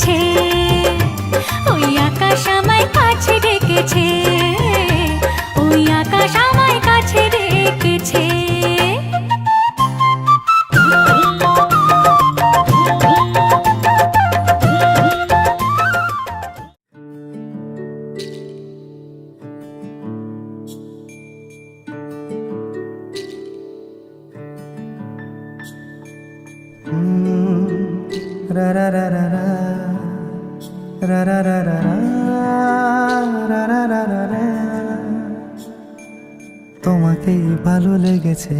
ডেকেছে, ওই আকাশ আমায় কাছে ডেকেছে, ওই আকাশ আমায় কাছে ডেকেছে। রা রা রা রা রা রা রা রা রা রা রা রা রা রা। তোমাকেই ভালো লেগেছে,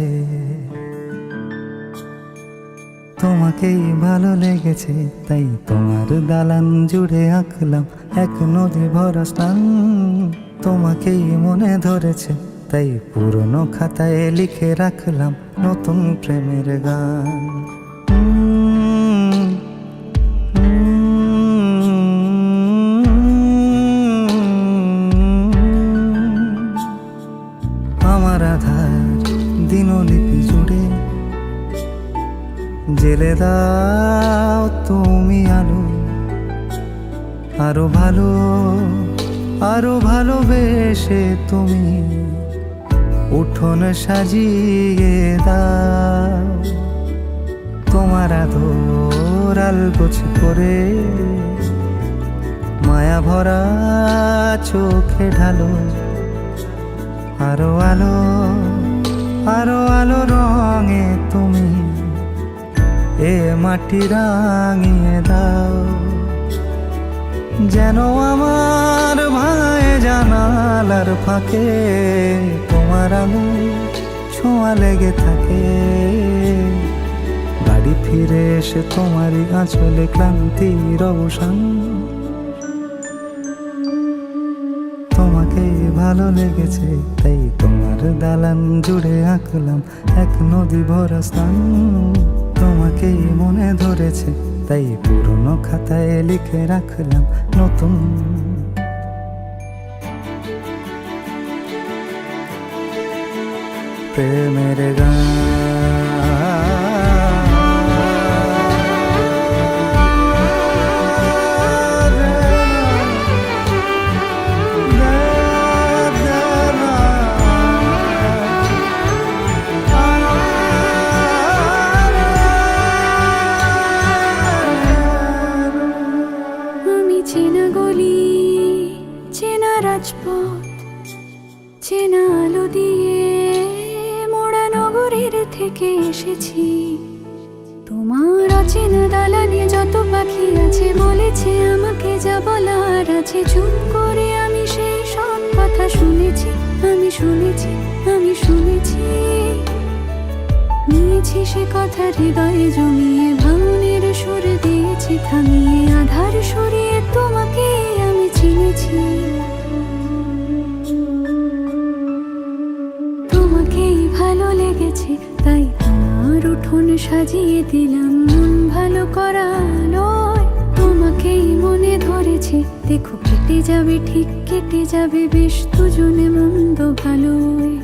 তোমাকেই ভালো লেগেছে, তাই তোমার দালান জুড়ে আঁকলাম এক নদী ভরা স্থান। তোমাকেই মনে ধরেছে, তাই পুরনো খাতায় লিখে রাখলাম নতুন প্রেমের গান। আমার আধার দিনলিপি জুড়ে জেলে দাও তুমি আলো, আরো ভালো, আরো ভালোবেসে তুমি উঠোন সাজিয়ে দাও। তোমার আদর আলগোছ করে মায়া ভরা চোখে ঢালো, আরো আলো, আরো আলো রঙে তুমি এ মাটি রাঙিয়ে দাও। যেন আমার ভাঙে জানালার ফাঁকে তোমার আলো ছোঁয়া লেগে থাকে। বাড়ি ফিরে এসে তোমারই আঁচলে ক্লান্তির অবসান। তোমাকে ভালো লেগেছে, তাই তোমার দালান জুড়ে আঁকলাম এক নদী ভরা স্থান। তোমাকেই মনে ধরেছে, তাই পুরনো খাতায় লিখে রাখলাম নতুন প্রেমের গান। চেনা গলি, চেনা রাজপথ, চেনা আলো দিয়ে মোড়া নগরের থেকে এসেছি। তোমার অচেনা দালানে যত পাখি আছে বলেছে আমাকে যা বলার আছে। চুপ করে আমি সেই সব কথা শুনেছি, আমি শুনেছি, আমি শুনেছি। নিয়েছি সে কথা হৃদয়ে জমিয়ে, ভাঙনের সুর দিয়েছি থামিয়ে, আধার সরিয়ে তোমাকে আমি চিনেছি। তোমাকেই ভালো লেগেছে, তাই তোমার উঠোন সাজিয়ে দিলাম মন ভালো করা আলোয়। তোমাকেই মনে ধরেছে, দেখো কেটে যাবে, ঠিক কেটে যাবে বেশ দুজনে মন্দ ভালোয়।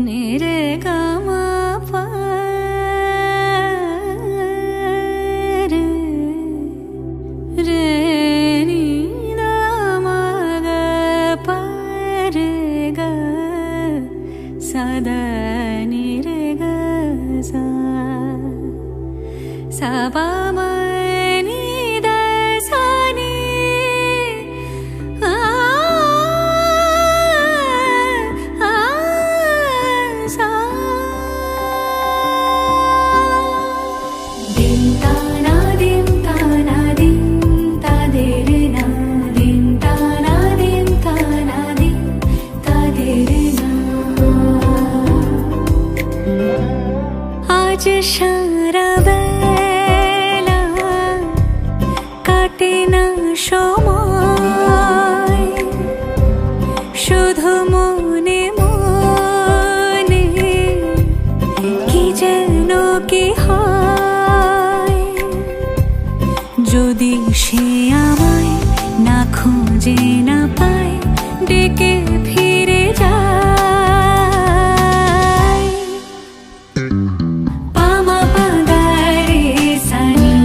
নে রে গা মা পা না পায় ডেকে ফিরে যায়। পামা পাগারে সানি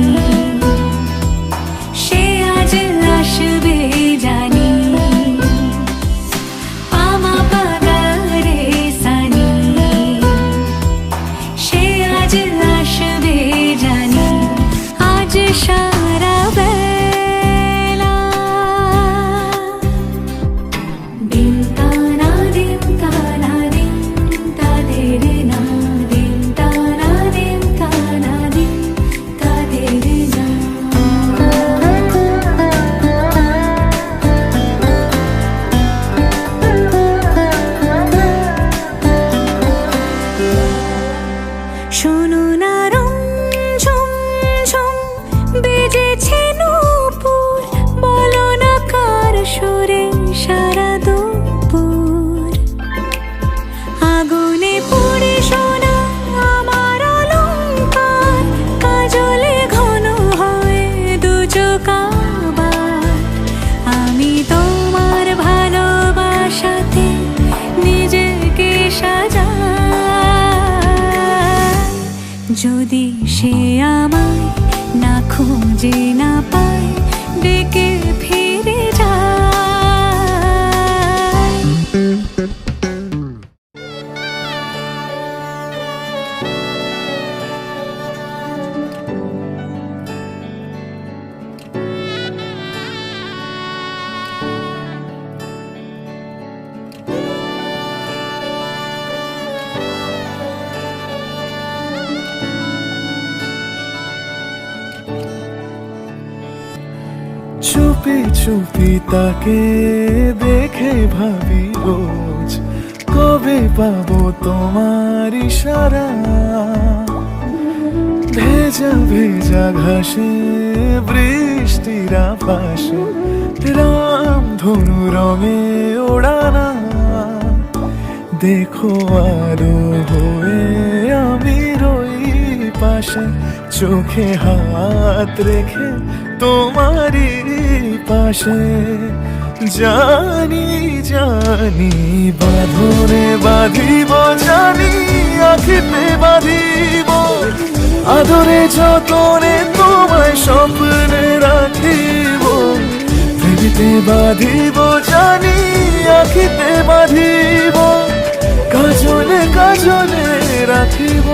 সে আজ আসবে জানি। পামা পাগারে সানি সে আজ আসবে জানি। আজ সারা বেলা দিন তানা দিন তানা দিন তাদের না দিন তানা দিন তানা দিন তাদের না। শোনো না রঞ্ঝম ঝম বেজেছে নূপুর, বলো না কার সুরে সারা দুপুর। আগুনে পুড়ে সোনা আমার অলংকার, কাজলে ঘন হয় দু চোখ আবার। আমি তোমার ভালোবাসাতে নিজেকে সাজাই। যদি সে আমায় না খুঁজে না পায় ডেকে ফিরে যায়। চুপি চুপি তাকে দেখে ভাবি রোজ, কবে পাবো তোমার ইশারা। ভেজা ভেজা ঘাসে বৃষ্টির আভাসে রাম ধনু রঙে ওড়ানা। দেখো আলো হয়ে আমি রই পাশে, চোখে হাত রেখে তোমারই পাশে। জানি জানি বাঁধনে বাঁধিব, জানি আখিতে বাঁধিব। আদরে যতনে তোমায় স্বপ্নে রাখিব, পৃথিবীতে বাঁধিব জানি আখিতে বাঁধিব। কাজলে কাজলে রাখিব।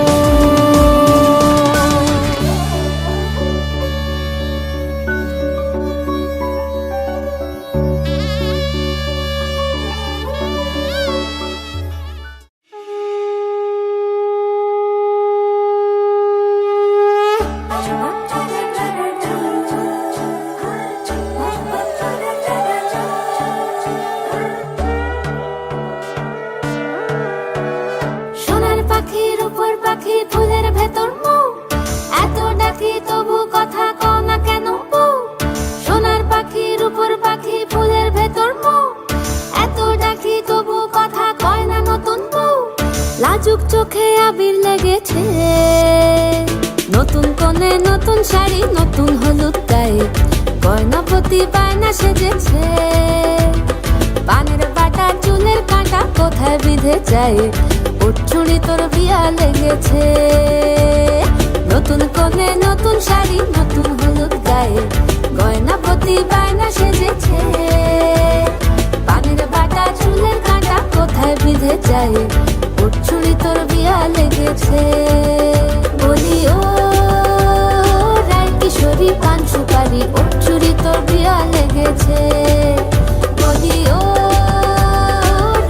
সোনার পাখির উপর পাখি ফুলের ভেতর মৌ, এত ডাকি তবু কথা কও না কেন বউ। সোনার পাখির উপর পাখি ফুলের ভেতর মৌ, এত ডাকি তবু কথা কয় না নতুন বউ। লাজুক চোখে আবির লেগেছে, নতুন কোণে নতুন শাড়ি নতুন হলুদ গায়ে, গয়নাপতি বায়না সেজেছে। পানের বাটা চুলের কাঁটা কোথায় বিঁধে যায়, উঠছুড়ি তোর বিয়া লেগেছে। নতুন কোণে নতুন শাড়ি নতুন হলুদ গায়ে, গয়নাপতি বায়না সেজেছে। পানের বাটা চুলের কাঁটা কোথায় বিঁধে যায়, উঠছুড়ি তোর বিয়া লেগেছে। বলি ও রায় কিশোরী পান সুপারি, উঠছুড়ি তোর বিয়া লেগেছে। বলি ও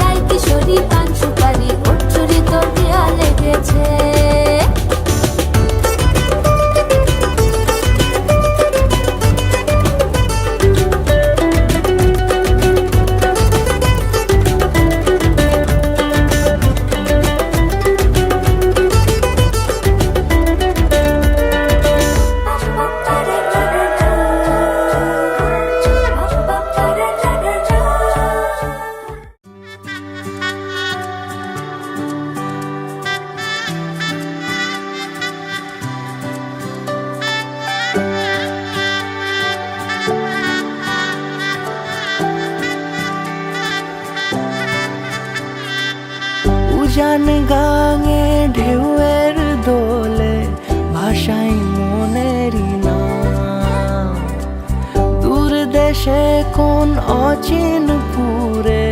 রায় কিশোরী পান সুপারি, উঠছুড়ি তোর বিয়া লেগেছে। উজান গাঙে ঢেউয়ের দোলে ভাষাই মনেরই নাম। দূর দেশে কোন অচিন পুরে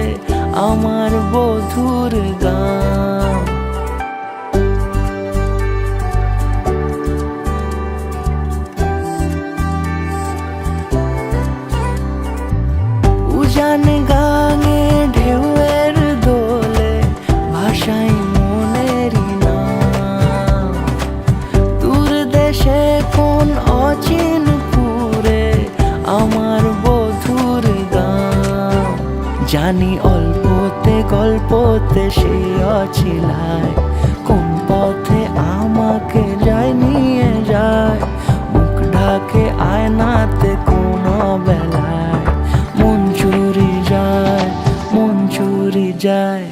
আমার বধুর গান। উজান গাঙে ঢেউয়ের দোলে ভাষাই মনেরই নাম। দূর দেশে কোন অচিন পুরে আমার বধুর গান। জানি অল্পতে গল্পতে সে অছিলায় কোন পথে আমাকে যায় নিয়ে যায়। মুখ ঢাকে আয়নাতে কোন বেলায় মন চুরি যায়, মন চুরি যায়।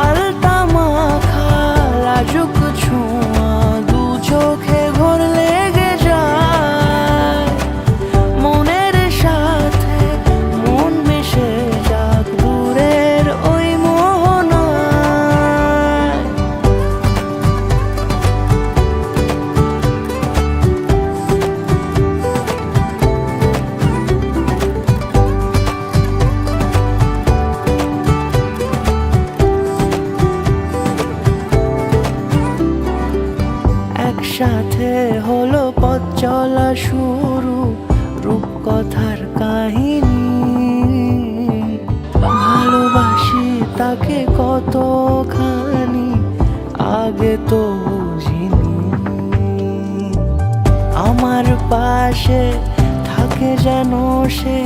আলতা মাখা লাজুক ছোঁয়া দু চোখে ঘোর লেগে যায়। মনের সাথে মন মিশে যাক দূরের ওই মোহনায়। একসাথে হলো পথ চলা শুরু, রূপকথার কাহিনী। ভালোবাসি তাকে কতখানি আগে তো বুঝিনি। আমার পাশে থাকে যেন সে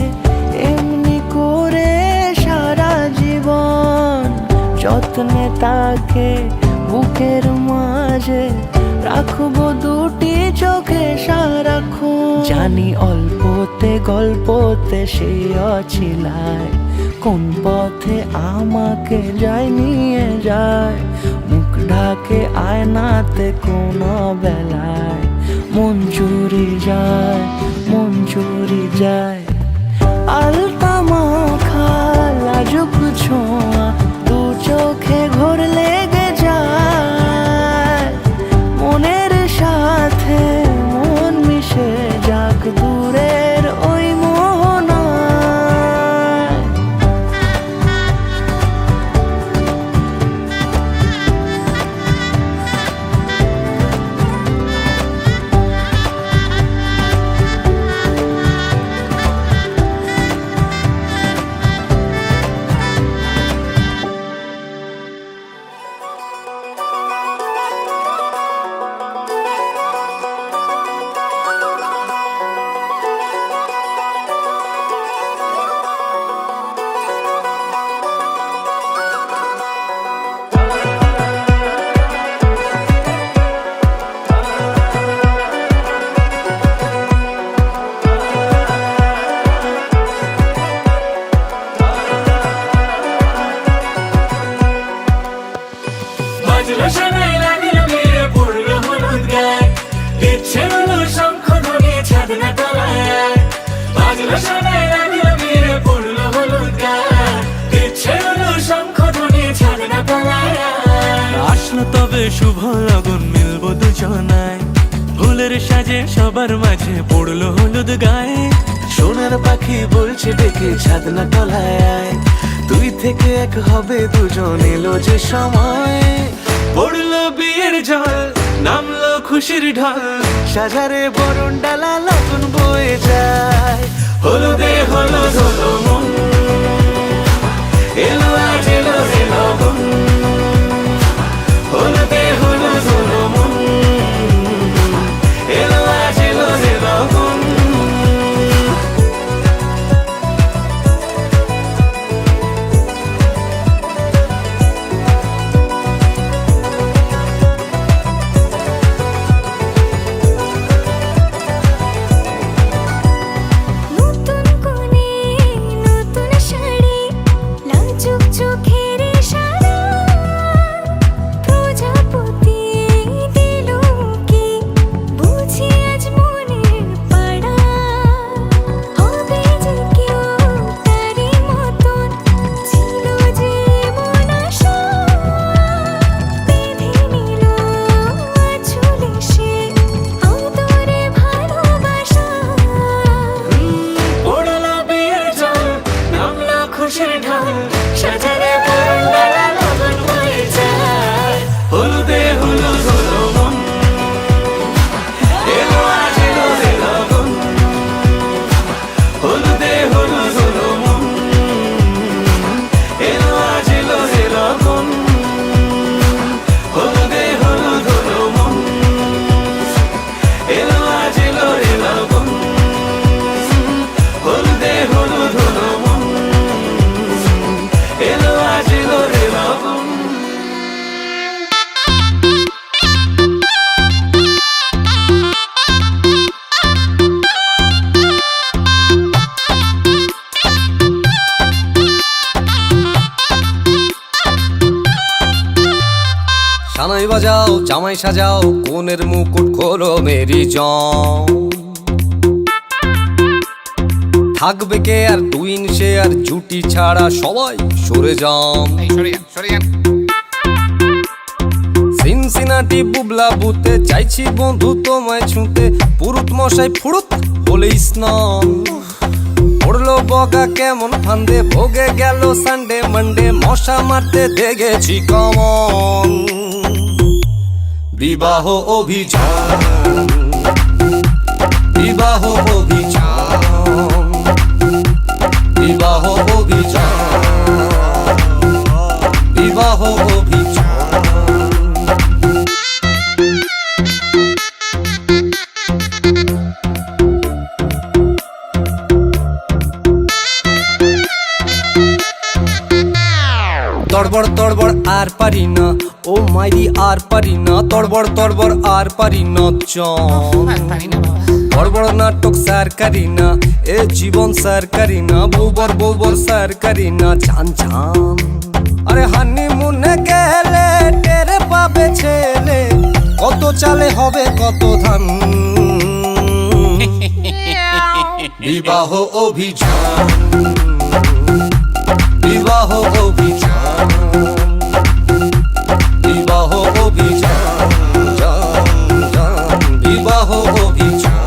এমনি করে সারা জীবন। যত্নে তাকে বুকের মাঝে রাখবো দুটি চোখে সারাক্ষণ। জানি অল্পতে গল্পতে সে অছিলায় কোন পথে আমাকে যায় নিয়ে যায়। মুখ ঢাকে আয়নাতে কোন বেলায় মন চুরি যায়, মন চুরি যায়। আলতা মাখা লাজুক ছোঁয়া দু চোখে ঘোর লেগে যায়। মনের সাথে মন মিশে যাক দূরের ওই মোহনায়। বাজলো শোনাই লাগিল মেরে পড়লো হলুদ গায়ে। ইচ্ছে হলো শঙ্খ ধ্বনি ছাদনা তলায়। বাজলো শোনাই লাগিল মেরে পড়লো হলুদ গায়ে। ইচ্ছে হলো শঙ্খ ধ্বনি ছাদনা তলায়। আসলো তবে শুভ লগন মিলবো দুজনায়। ফুলের সাজে সবার মাঝে পড়লো হলুদ গায়ে। সোনার পাখি বলছে ডেকে ছাদনা তলায়। দুই থেকে এক হবে দুজন এলো যে সময়। পড়লো বিয়ের জল নামলো খুশির ঢল। সাজারে বরণ ডালা লগন বয়ে যায়। হলুদে হলুদ হলো মন, এলো আজ এলো রে লগন। হলুদে হলুদ হলো মন, এলো আজ এলো রে লগন। নতুন কোণে নতুন আনন্দের ঢল সাজারে বরণ ডালা লগন বয়ে যায় হলুদে হলুদ হলো মন এলো আজ এলো রে লগন হলুদে হলুদ হলো মন এলো আজ এলো রে লগন হলুদে হলুদ হলো মন এলো আজ এলো রে লগন হলুদে হলুদ হলো মন এলো আজ এলো রে লগন সানাই বাজাও জামাই সাজাও কোনের মুকুট খোলো মেরি জং থাকবে কে আর টুইন সে আর জুটি ছাড়া সবাই সরে যান সিনসিনাটি বুবলা বুতে চাইছি বন্ধু তোমায় ছুঁতে পুরুত মশাই ফুরুত বলে স্নান পড়লো বগা কেমন ফান্দে ভোগে গেল সানডে মানডে মশা মারতে দেখেছি কমন বিবাহ অভিযান বিবাহ অভিযান বিবাহ অভিযান বিবাহ অভিযান তড়বড় তড়বড় আর পারি না ও মাইরি আর পারি না তড়বড় তড়বড় আর পারি না তড়বড় নাটক সার করি না এ জীবন সার করি না বৌবর বৌবর সার করি না চান চান আরে হানিমুনে গেলে টেরে পাবে ছেলে কত চালে হবে কত ধান বিবাহ অভিযান বিবাহ অভিযান বিবাহ অভিযান জান জান বিবাহ অভিযান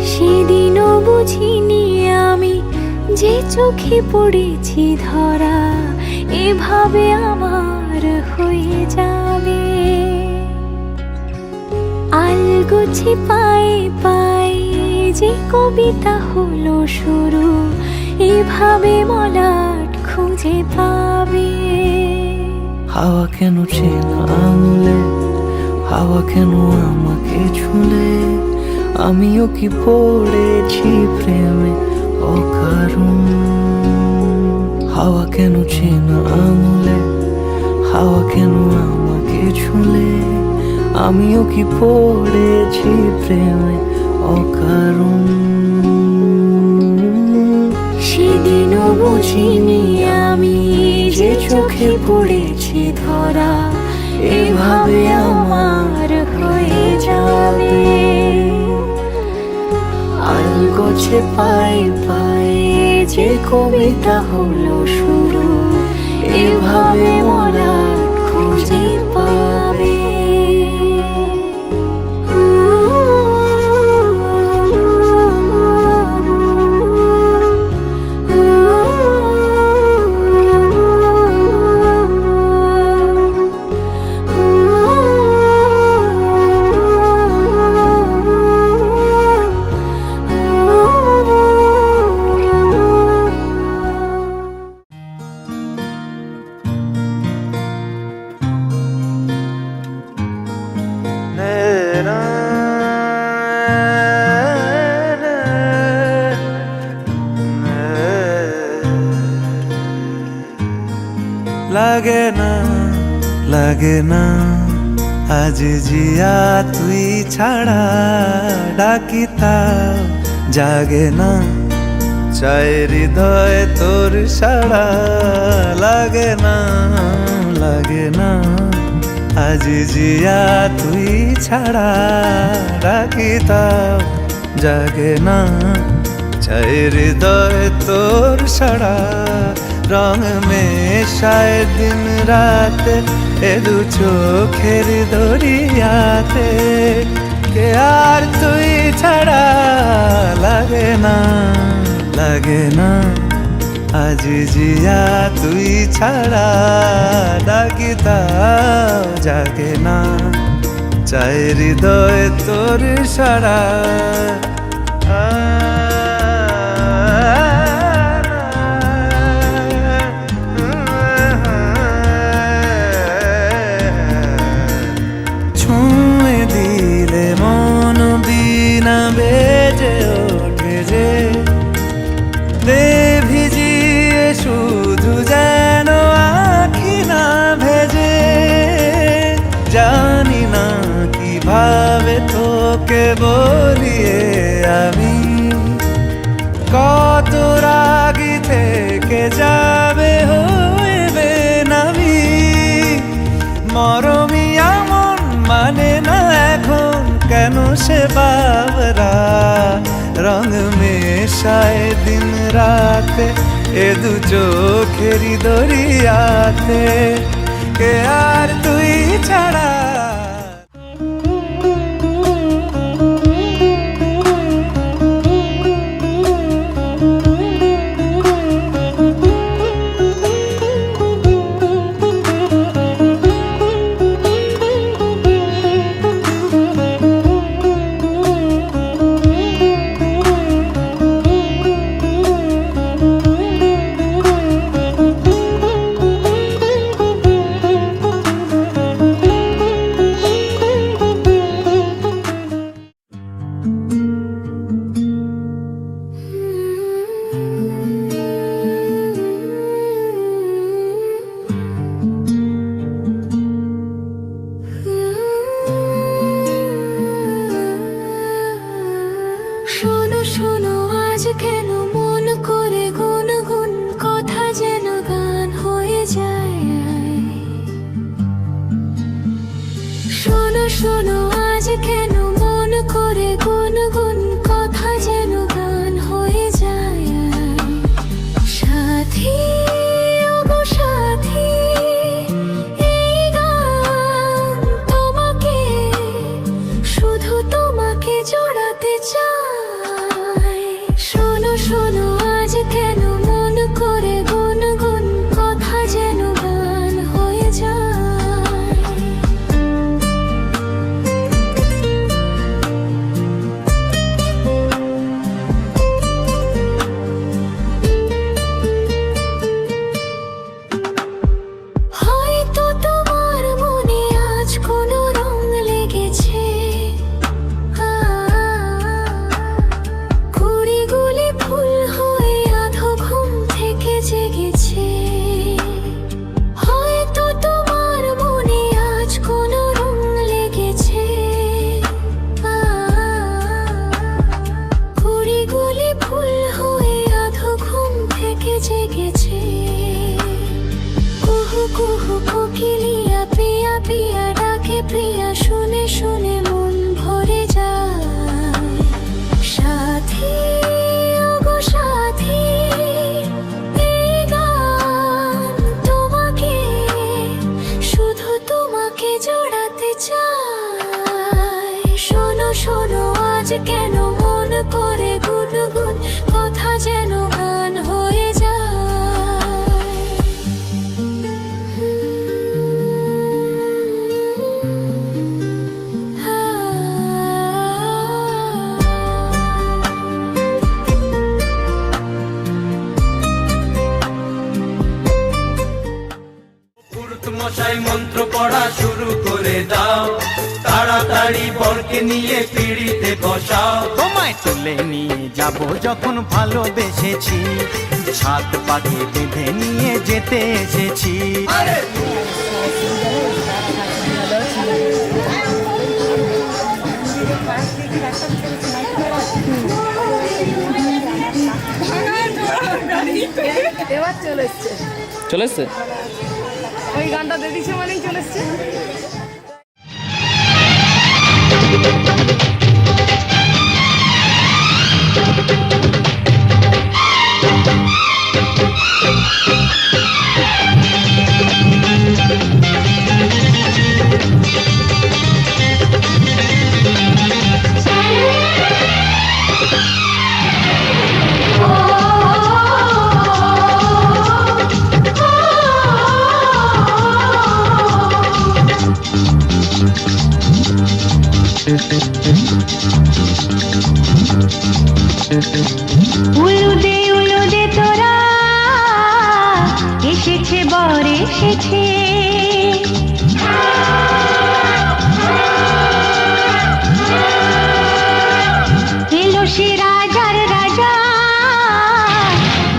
সেদিনও বুঝিনি আমি যে চোখে পড়েছি ধরা এভাবে আমার হয়ে যাবে আলগোছে পায়ে পায়ে যে কবিতা হলো শুরু এভাবে মলাট খুঁজে পাবে হাওয়া কেন চেনা আঙুলে হাওয়া কেন আমাকে ছুলে আমিও কি পড়েছি প্রেমে অকারণ হাওয়া কেন চেনা আঙুলে হাওয়া কেন আমাকে ছুলে আমিও কি পড়েছি প্রেমে অকারণ সেদিনও বুঝিনি আমি যে চোখে পড়েছি ধরা এভাবে আমার হয়ে যাবে আলগোছে পায়ে পায়ে যে কবিতা হলো শুরু এভাবে মোরা খুঁজে পাবে লাগে না আজ জিয়া তুই ছাড়া ডাকি তাও জাগে না চাই হৃদয় তোর সাড়া লাগে না, লাগে না। আজি জিয়া তুই ছাড়া রাখি তাও জাগে না। চাই হৃদয় তোর সাড়া রং মেশায় দিন রাতে এ দু চোখের দরিয়াতে। কে আর তুই ছাড়া লাগে না, লাগে না। আজি জিয়া তুই ছাড়া ডাকি তাও জাগে না। চাই হৃদয় তোর সাড়া। ছুঁয়ে দিলে মন বিনা বেজে ওঠে যে, দে ভিজিয়ে শুধু যেন আখি না ভেজে। জানি না কিভাবে তোকে বলিয়ে আমি, কত রাগি থেকে যাবে হইবে নামি। মরমি এমন মানে না এখন কেন সে বাবরা, রং মেশায় দিন রাতে এ দু চোখেরি দরিয়াতে। কে আর তুই ছাড়া। শোনো শোনো আজ কেন মন করে গুনগুন কথা যেন গান হয়ে যায়। শোনো শোনো আজ কেন মন করে গুনগুন কথা যেন গান হয়ে যায়। সাথী ওগো সাথী, এই গান তোমাকে, শুধু তোমাকে জোড়াতে চাই। শোনো শোনো আজ কেন মন করে গুনগুন কথা যেন গান হয়ে যায়। হয়তো তোমার মনে আজ কোনো রং লেগেছে, কুড়িগুলি ফুল হয়ে আধো ঘুম থেকে জেগেছে। হয়তো তোমার মনে আজ কোনো রং লেগেছে, কুড়িগুলি ফুল হয়ে আধো ঘুম থেকে জেগেছে। কুহু কুহু কোকিলিয়া পিয়া পিয়া ডাকে প্রিয়া, শুনে শুনে মন ভরে যায়। সাথী ওগো সাথী, এই গান তোমাকে, শুধু তোমাকে জোড়াতে চাই। শোনো শোনো আজ কেন মন করে গুনগুন কথা যেন গান হয়ে যায়। পুরুত মশাই মন্ত্র পড়া শুরু করে দাও, তাড়াতাড়ি বরকে নিয়ে পিড়িতে বসাও। তোমায় তুলে নিয়ে যাব যখন ভালোবেসেছি, সাত পাকে বেঁধে নিয়ে যেতে এসেছি। ভাঙার চলে এসছে? ওই গানটা দিয়ে দিচ্ছে মানেই চলে এসছে। উলুদে উলুদে তোরা এসেছে বর এসেছে এলো সে রাজার রাজা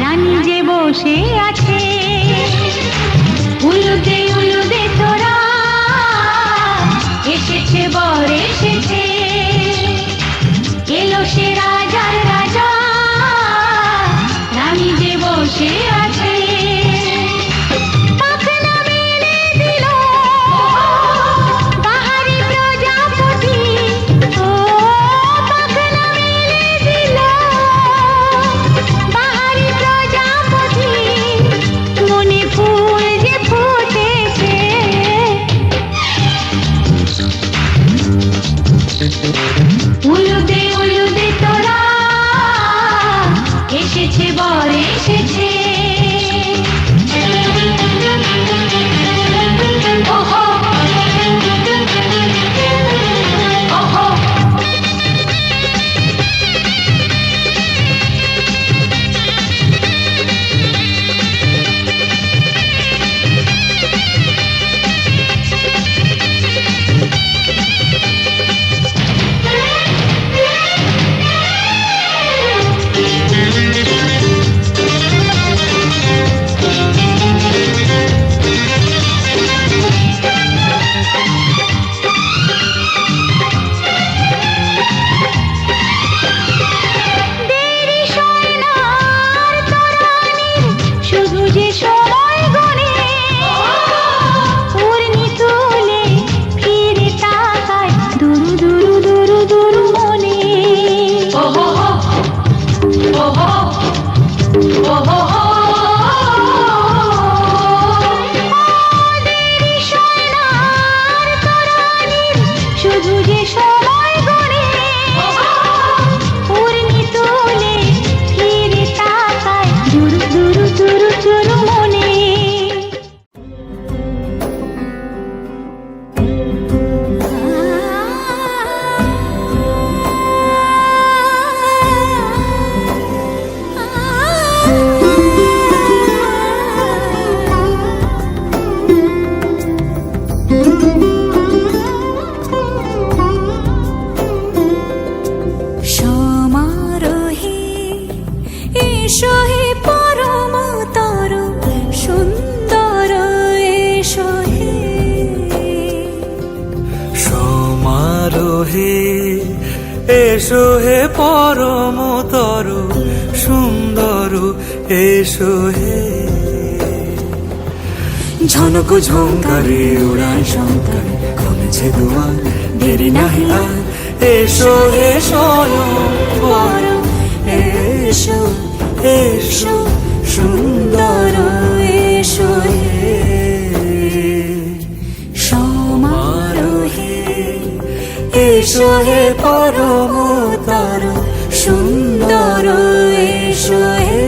রানী যে বসে আছে উলুদে উলুদে তোরা এসেছে বর এসেছে এলো সে রাজার রাজা রানী যে বসে আছে পাখনা মেলে দিল বাহারি প্রজাপতি ও পাখনা মেলে দিল বাহারি প্রজাপতি মনে ফুল যে ফুটেছে উলুদে উলুদে তোরা এসেছে বর এসেছে ওহো ওহো দেরি সোনার তরানির শুধু যে সময় গনে পূর্ণি তুলে ফিরে তাকায় দুরু দুরু দুরু দুরু মনে ওহো ওহো ওহো দেরি সোনার তরানির শুধু যে সময় গনে পূর্ণি তুলে ফিরে তাকায় দুরু দুরু দুরু দুরু মনে সমারোহে এসো হে পরম তর সুন্দর এসো হে সমারোহে এসো হে পরমতর সুন্দর এসো হে ঝনক ঝঙ্কারে উড়ায় শঙ্কারে খুলেছে দুয়ার দেরি নাহি আর এসো হে স্বয়ংবর এসো এসো সুন্দর এসো হে সমারোহে এসো হে পরমতর সুন্দর এসো হে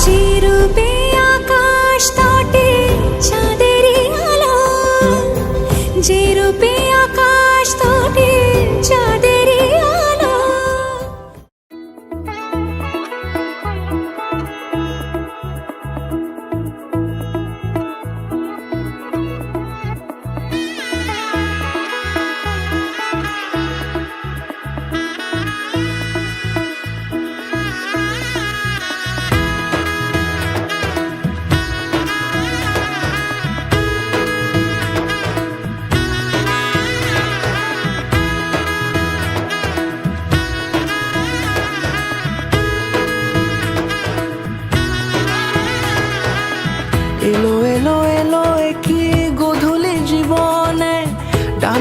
যে রূপে আকাশ তটে চাঁদেরই আলো যে রূপে আকাশ তটে চাঁদেরই আলো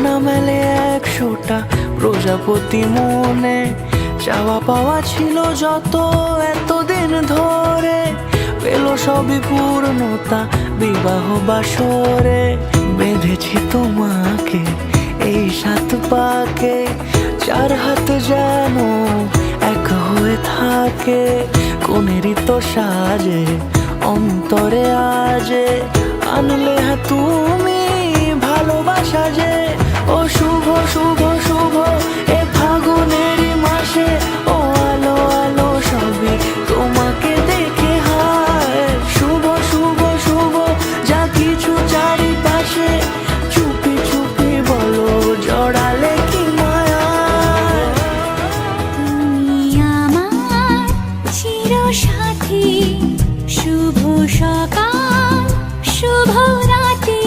না মেলে 100টা প্রজাপতি মনে, চাওয়া পাওয়া ছিল যত এতদিন ধরে, পেল সবই পূর্ণতা বিবাহ বাসরে। বেঁধেছি তোমাকে এই 7 পাকে, 4 হাত যেন এক হয়ে থাকে, কোনেরই তো সাজে অন্তরে আজে আনলে তুমি ভালোবাসা যে। ও শুভ শুভ শুভ এ ফাগুনেরই মাসে, ও আলো আলো সবই তোমাকে দেখে হায়। শুভ শুভ শুভ যা কিছু চারিপাশে, চুপি চুপি বলো জড়ালে কি মায়া। তুমি আমার চিরসাথী, শুভ সকাল শুভ রাতি,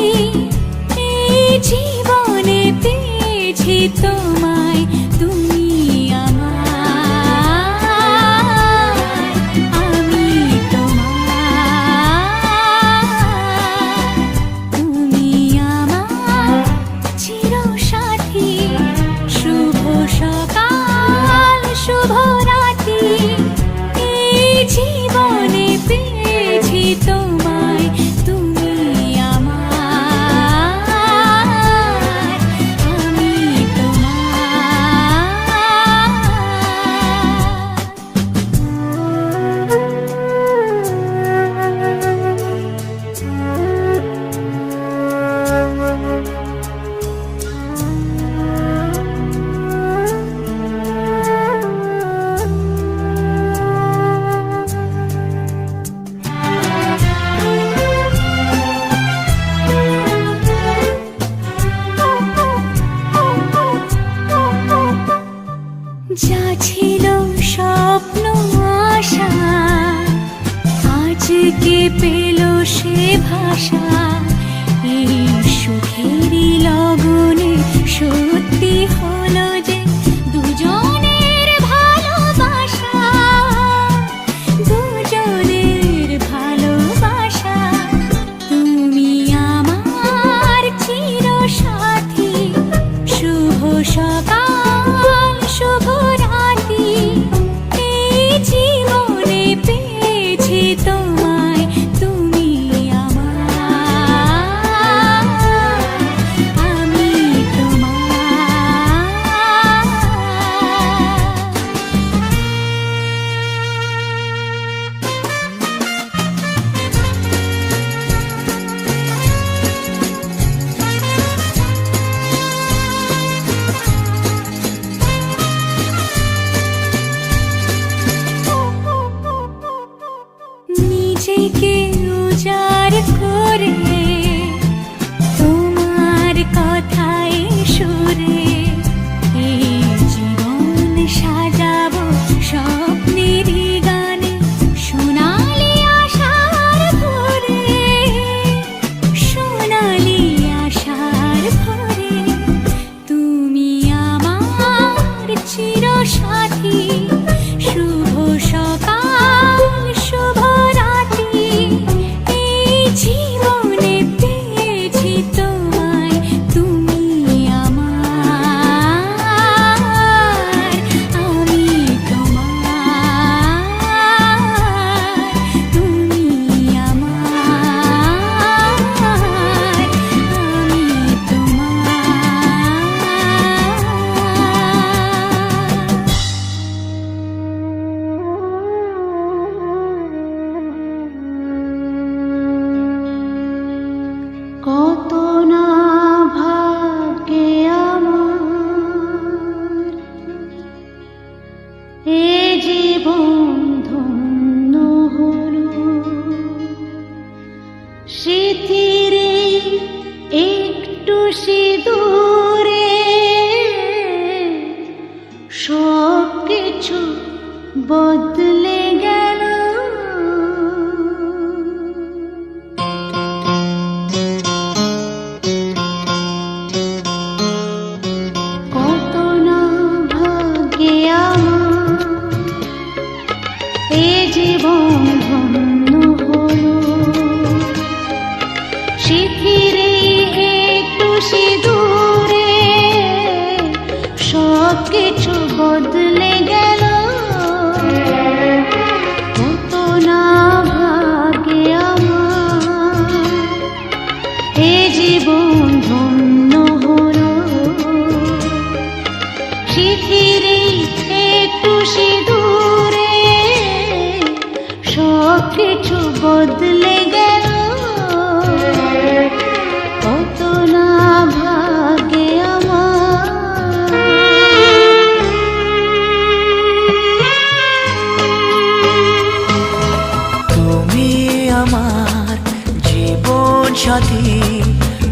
এই জীবনে পেয়েছি তোমায়। তুমি আমার, আমি তোমার। তুমি আমার চিরসাথী, শুভ সকাল শুভ রাতি, এই জীবনে পেয়েছি তোমায়। তুমি আমার, আমি যা ছিল স্বপ্ন আশা, আজকে পেল সে ভাষা। এই সুখেরই লগনে সত্যি হলো যে দুজনের ভালোবাসা, দুজনের ভালোবাসা। তুমি আমার চিরসাথী, শুভ সকাল শুভ রাতি, এই জীবনে পেয়েছি তোমায়। তুমি আমার, আমি নিজেকে উজাড় করে তোমার কথায় সুরে, এই জীবন সাজাবো স্বপ্নেরই গানে, সোনালি আশার ভরে, সোনালি আশার ভরে। তুমি আমার চিরসাথী, শুভ সকাল শুভ রাতি, এই জীবনে পেয়েছি তোমায়। তুমি আমার, আমি তোমার। তুমি আমার, আমি তোমার। কত না ভাগ্যে আমার, এ জীবন ধন্য হলো। স্মৃতির একটু সিঁদুরে সব কিছু বদলে গেল। কত না ভাগ্যে আমার, এ জীবন ধন্য হলো। স্মৃতির একটু সিঁদুরে বদলে গেল, কত না ভাগে আমার। তুমি আমার জীবন সাথী,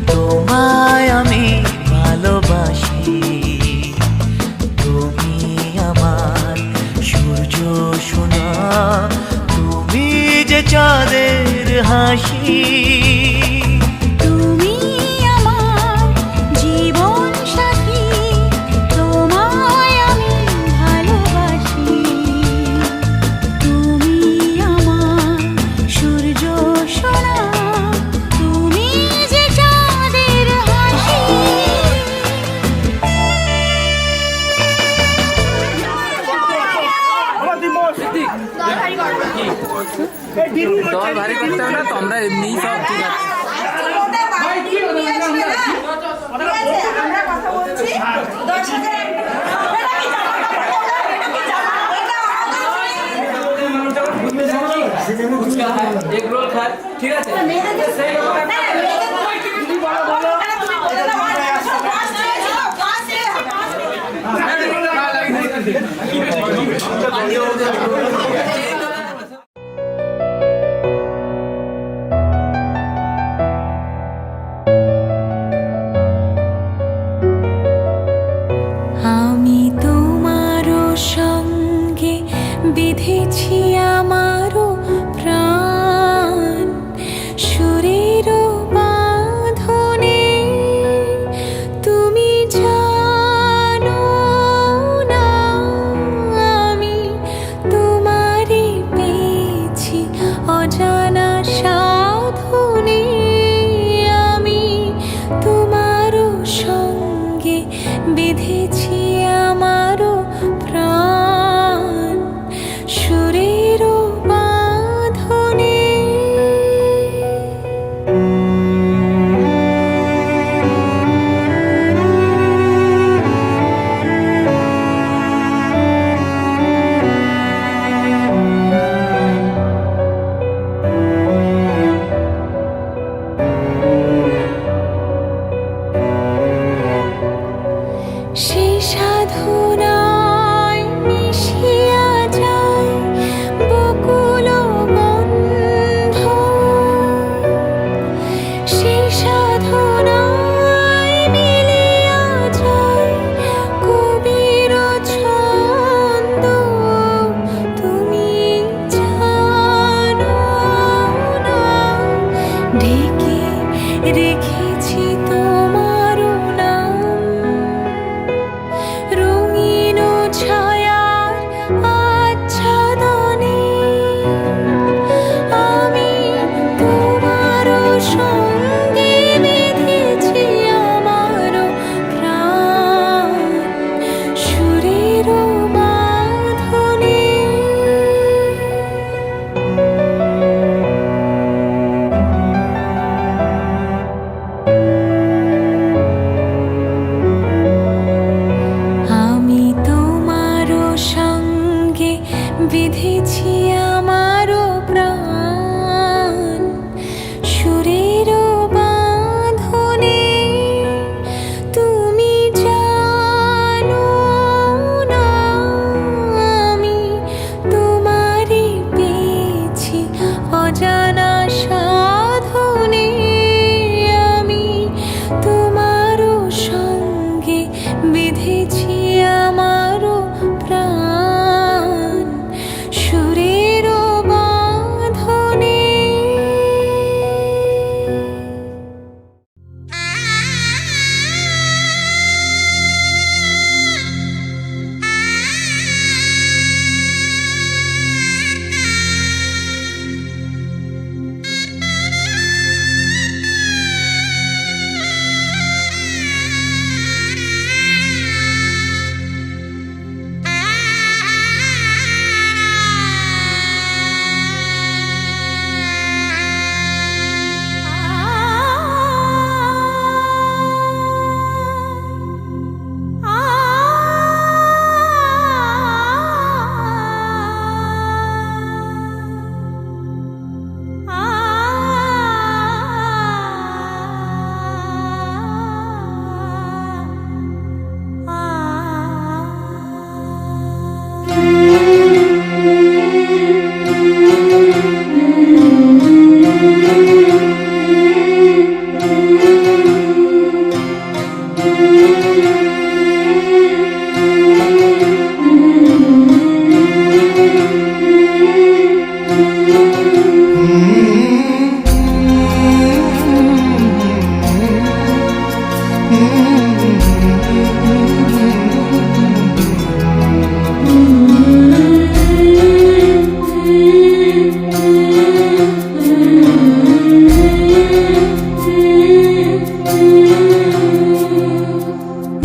তোমায় আমি ভালোবাসি। তুমি আমার সূর্য সোনা, তুমি যে চাঁদের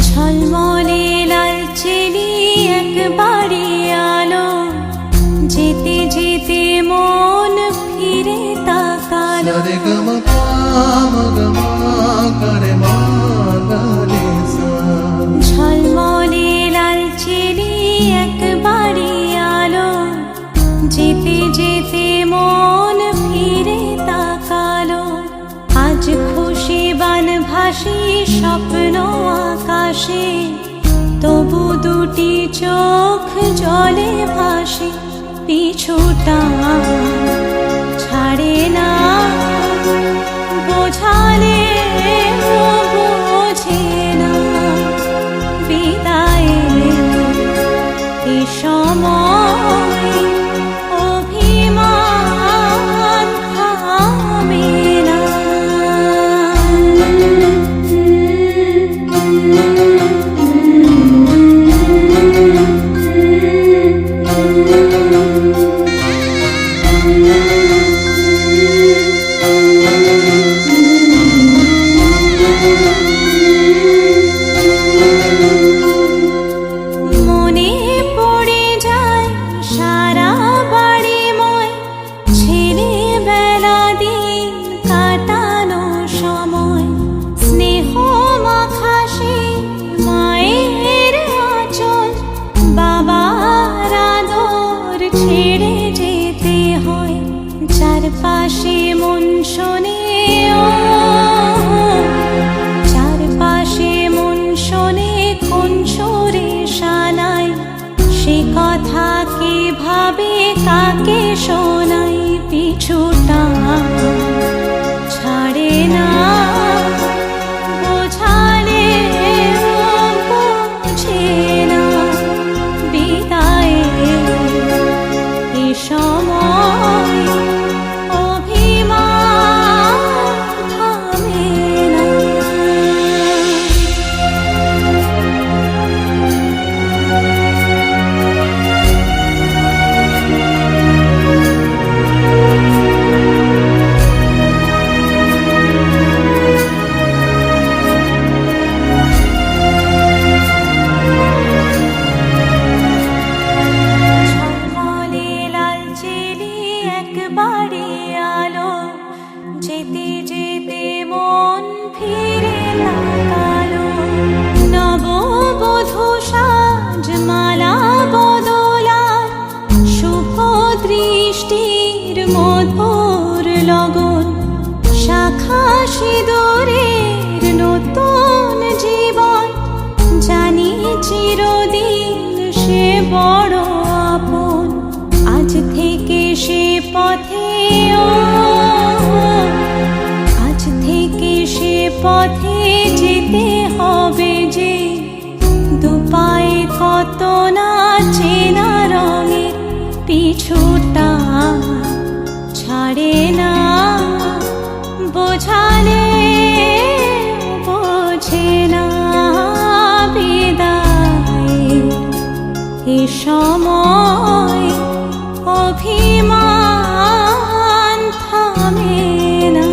ঝলমলে লাল চেলি একবারে আলো, যেতে যেতে মন ফিরে তাকালো। ঝলমলে লাল চেলি একবারে আলো, যেতে যেতে মন ফিরে তাকালো। আজ খুশি বান ভাসি স্বপ্ন আকাশে, তবু দুটি চোখ জলে ভাসে। পিছুটা ছাড়ে না, বোঝালে বোঝে না। বিদায়ে এ সময় অভিমান থামে না। মনে পড়ে যায় সারা বাড়িময়, ছেলেবেলা দিন কাটানো সময়। স্নেহ মাখা সেই মায়ের আঁচল, বাবার আদর ছেড়ে যেতে হয়। চারপাশে মন শোনে, চারপাশে মন শোনে কোন সুরে শানায়। সে কথা কে ভাবে কাকে শোনাই। পিছুটা ছাড়ে না, বোঝালে বোঝে না। বিদায়ে এ সময় অভিমান থামে না। ঝলমলে লাল চেলি একবারে আলো, যেতে যেতে মন ফিরে তাকালো। নববধূ সাজ মালা বদলার, শুভ দৃষ্টির মধুর লগন। শাখা সিঁদুরের নতুন জীবন, জানি চিরদিন সে বড় আপন। আজ থেকে সে পথে, আজ থেকে সে পথে যেতে হবে যে। দুপায়ে কত না চেনা রঙের, পিছুটা ছাড়ে না। বোঝালে বোঝে না। বিদায়ে এ সময় অভিমান থামে না।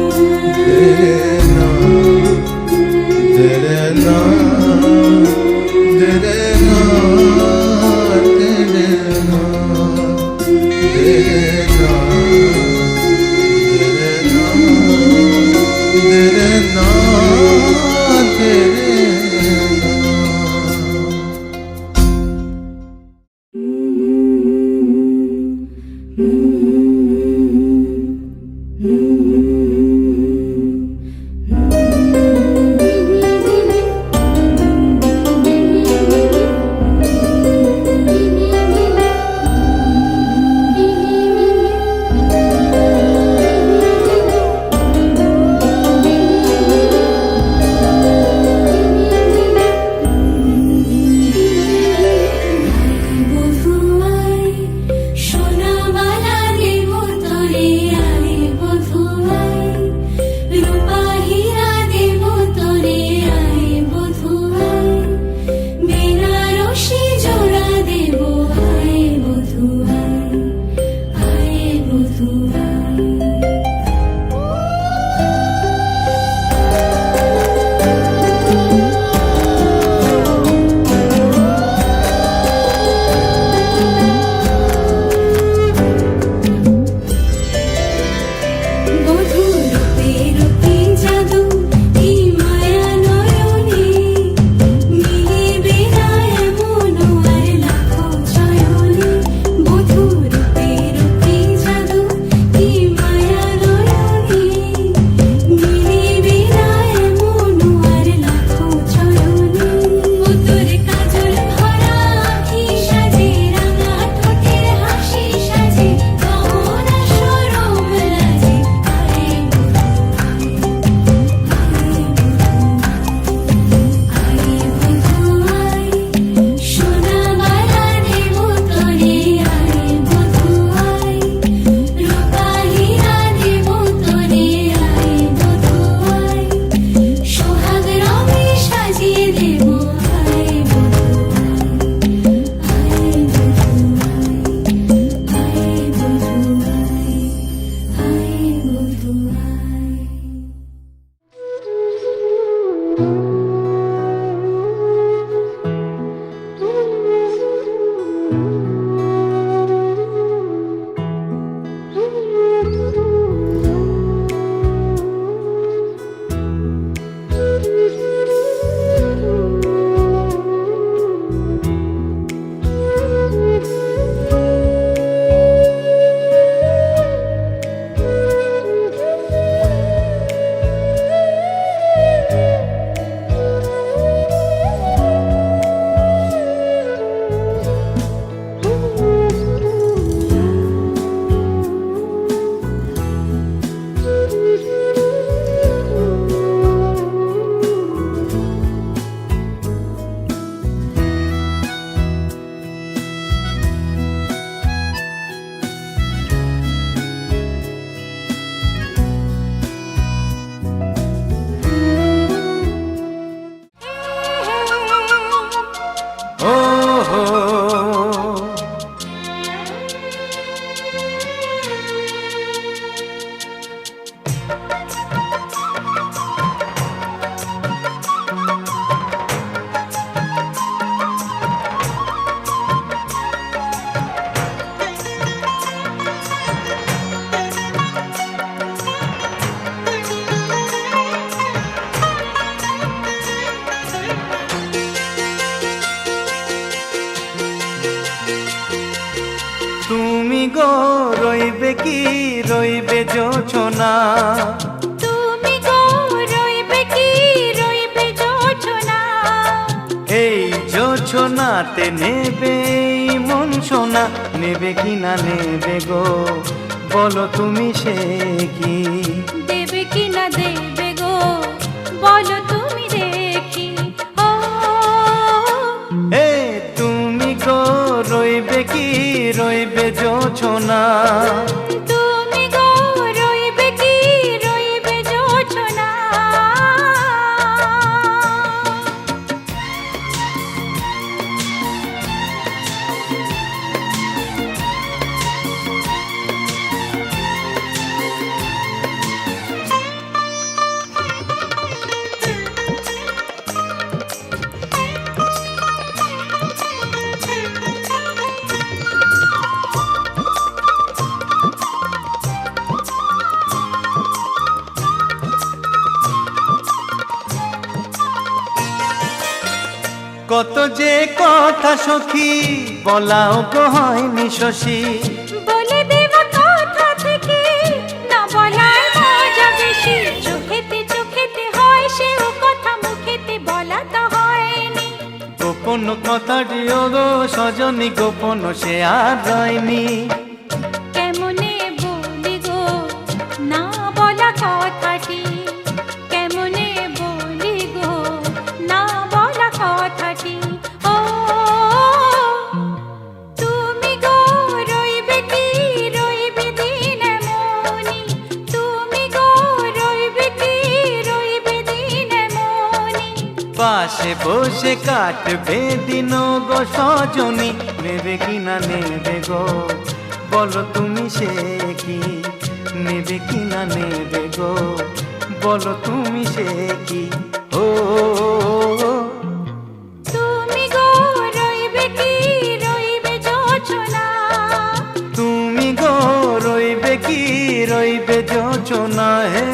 তুমি গো রইবে কি রইবে জোছনা, তুমি গো রইবে কি রইবে জোছনা, এই জোছনাতে নেবে এই মন সোনা, নেবে কি না নেবে গো বলো তুমি সে কি, দেবে কি না দেবে গো বলো তুমি দেখি। ও এ তুমি গো রইবে কি রইবে জোছনা, তুমি গো রইবে কি রইবে জোছনা। কত যে কথা সখী বলাও গো হয়নি শশী, বলে দেব কথা থেকে না বলার মজা বেশি, চোখেতে চোখেতে হয় সে ও কথা মুখেতে বলা তো হয়নি। গোপন কথাটি ও গো সজনী গোপন সে আর রয়নি, কেমনে বলি গো না বলা কথাটি, কেমনে বলি গো না বলা কথাটি। ও তুমি গো রইবে কি রইবে দিনে মনি, তুমি গো রইবে কি রইবে দিনে মনি। পাশে বসে কাটবে দিন গো সজনী, নেবে কি না নেবে গো বলো তুমি সে কি, নেবে কি না নেবে গো বলো তুমি সে কি। ও তুমি গো রইবে কি রইবে জোছনা, তুমি গো রইবে কি রইবে জোছনা। হে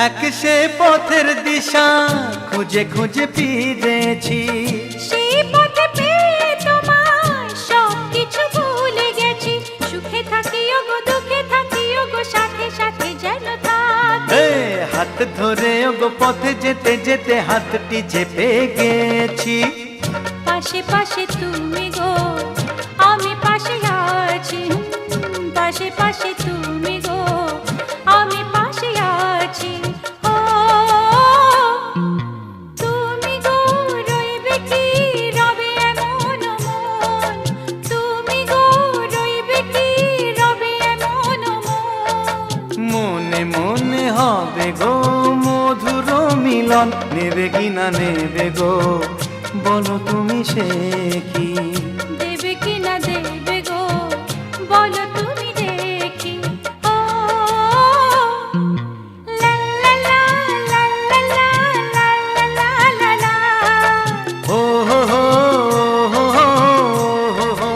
এক সে পথের দিশা খুঁজে খুঁজে ফিরেছি, সেই পথে পেয়ে তোমার সব কিছু ভুলে গেছি, সুখে থাকিও ধরে ওগো পথে যেতে যেতে হাতটি চেপে গেছি। পাশে পাশে তুমি গো, আমি পাশে আছি। পাশে পাশে তুমি গো, আমি পাশে আছি। ও তুমি গো রইবে কি রবে এমন মন, তুমি গো রইবে কি রবে এমন মন। মনে মনে হবে গো মধুর মিলন, নেবে কি না নেবে গো বলো তুমি সে কি। দেবে কি না দেবে গো বলো তুমি দেখি। ও লা লা লা লা লা লা লা লা লা লা। ও হো হো হো হো হো হো।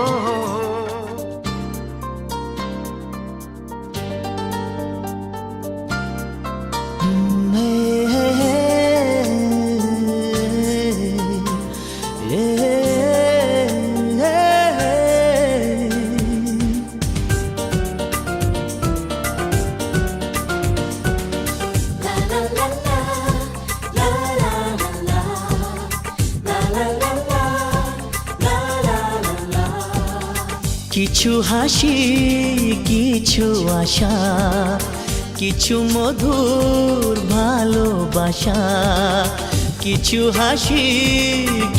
কিছু হাসি, কিছু আশা, কিছু মধুর ভালোবাসা। কিছু হাসি,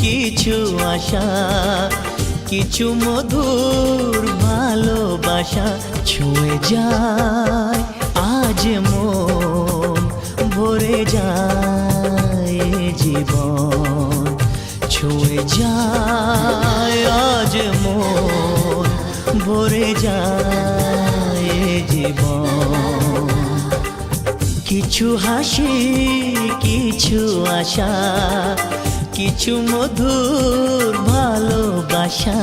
কিছু আশা, কিছু মধুর ভালোবাসা। ছুঁয়ে যায় আজ মন, ভরে যায় জীবন। ছুঁয়ে যায় আজ মন, ভরে যায় জীবন। কিছু হাসি, কিছু আশা, কিছু মধুর ভালোবাসা।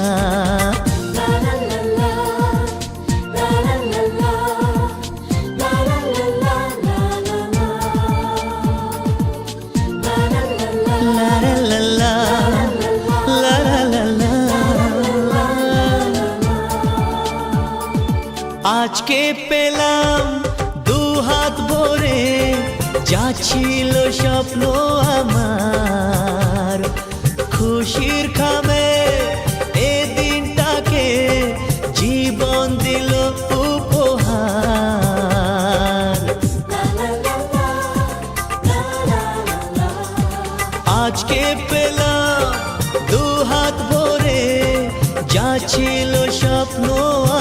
আজকে পেলাম দু হাত ভরে, যা ছিল স্বপ্ন আমার। খুশির খামে এ দিনটাকে জীবন দিল উপহার। আজকে পেলাম দু হাত ভরে, যা ছিল স্বপ্ন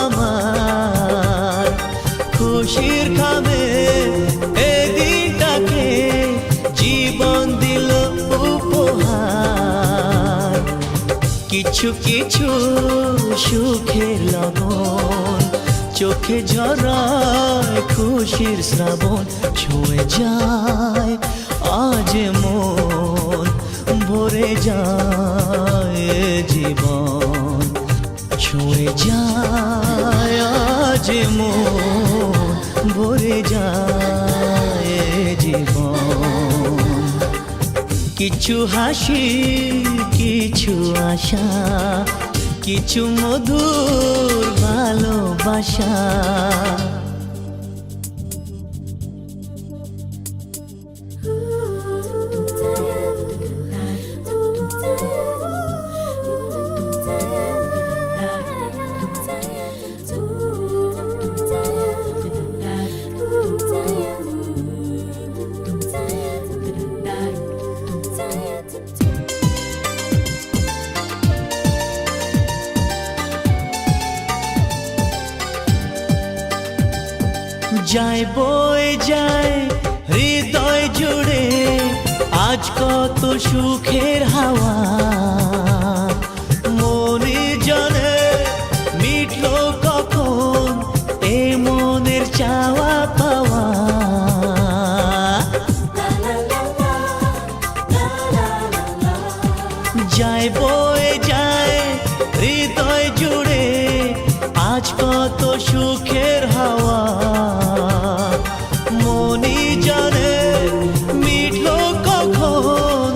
আমার। খুশির খামে এ দিনটাকে জীবন দিল উপহার। কিছু কিছু সুখের লগন, চোখে ঝরায় খুশির শ্রাবণ। ছুঁয়ে যায় আজ মন, ভরে যায় জীবন। ছুঁয়ে যায় আজ মন, ভরে যায় জীবন। কিছু হাসি, কিছু আশা, কিছু মধুর ভালোবাসা। যায় বয়ে যায় হৃদয় জুড়ে আজ কত সুখের হাওয়া। মনে জানে মিটলো কখন এ মনের চাওয়া পাওয়া। যায় বয়ে যায় হৃদয় জুড়ে আজ কত সুখের হাওয়া। মনি জানে মিটলো কখন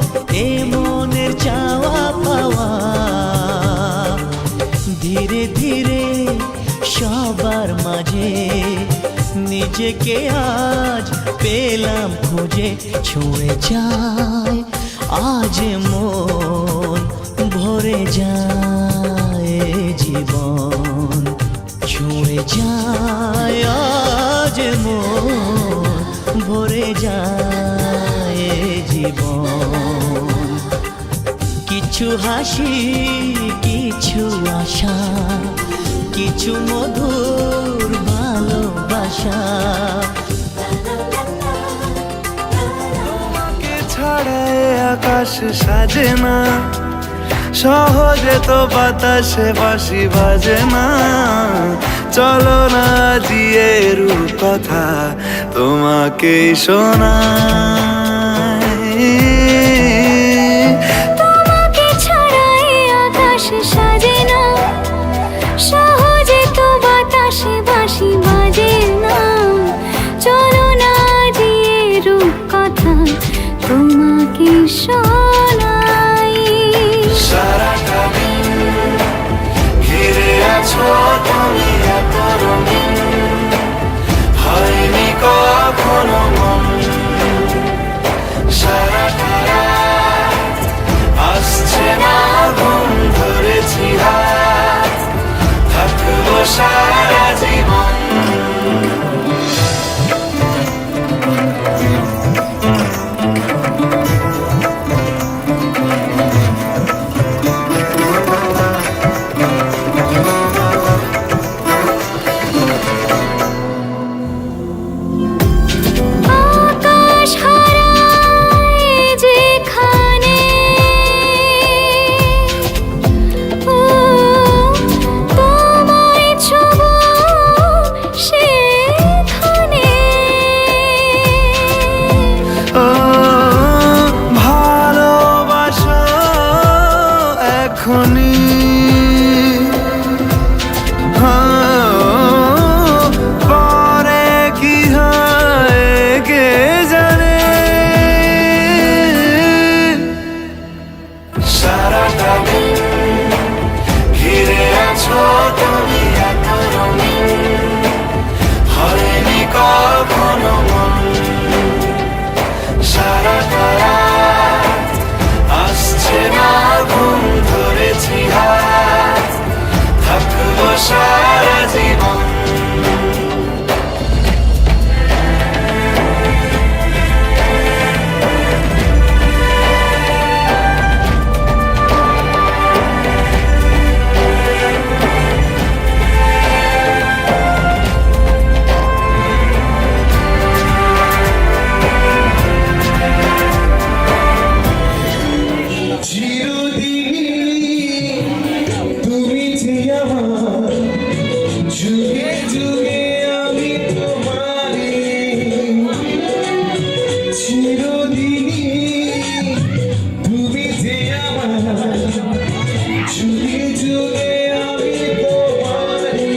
এ মনের চাওয়া পাওয়া। ধীরে ধীরে সবার মাঝে নিজেকে আজ পেলাম খুঁজে, ছুঁয়ে যায় আজ মন, ভরে যায় জীবন, ছুঁয়ে যায় আজ মন, ভরে যায় জীবন। কিছু হাসি, কিছু আশা, কিছু মধুর ভালোবাসা। তোমাকে ছাড়া এ আকাশ সাজে না, সহজে তো বাতাসে বাঁশি বাজে না। চলো না দিয়ে রূপ কথা তোমাকে শোনাই। তোমাকে ছাড়া এই আকাশ সাজে না, সহজে তো বাতাসে বাঁশি বাজে না। চলো না দিয়ে রূপ কথা তোমাকে শোনাই। সারাটা দিন ঘিরে আছো তুমি এত রঙিন, হয়নি কখনো মন। সারাটা রাত আসছে না ঘুম, ধরেছি হাত, থাকবো সারা জীবন। আকাশ হারায় যেখানে, ও তোমায় ছোঁবো সেখানে। ও ভালোবাসো এখনই, পরে কি হয় কে জানে। সারাটা দিন ঘিরে আছো তুমি এত রঙিন, হয়নি কখনো মন। সারাটা রাত আসছে না ঘুম, ধরেছি হাত, থাকবো সারা জীবন। তুমি যে আমার যুগে যুগে, আমি তোমারই চিরদিনই। তুমি যে আমার যুগে যুগে, আমি তোমারই।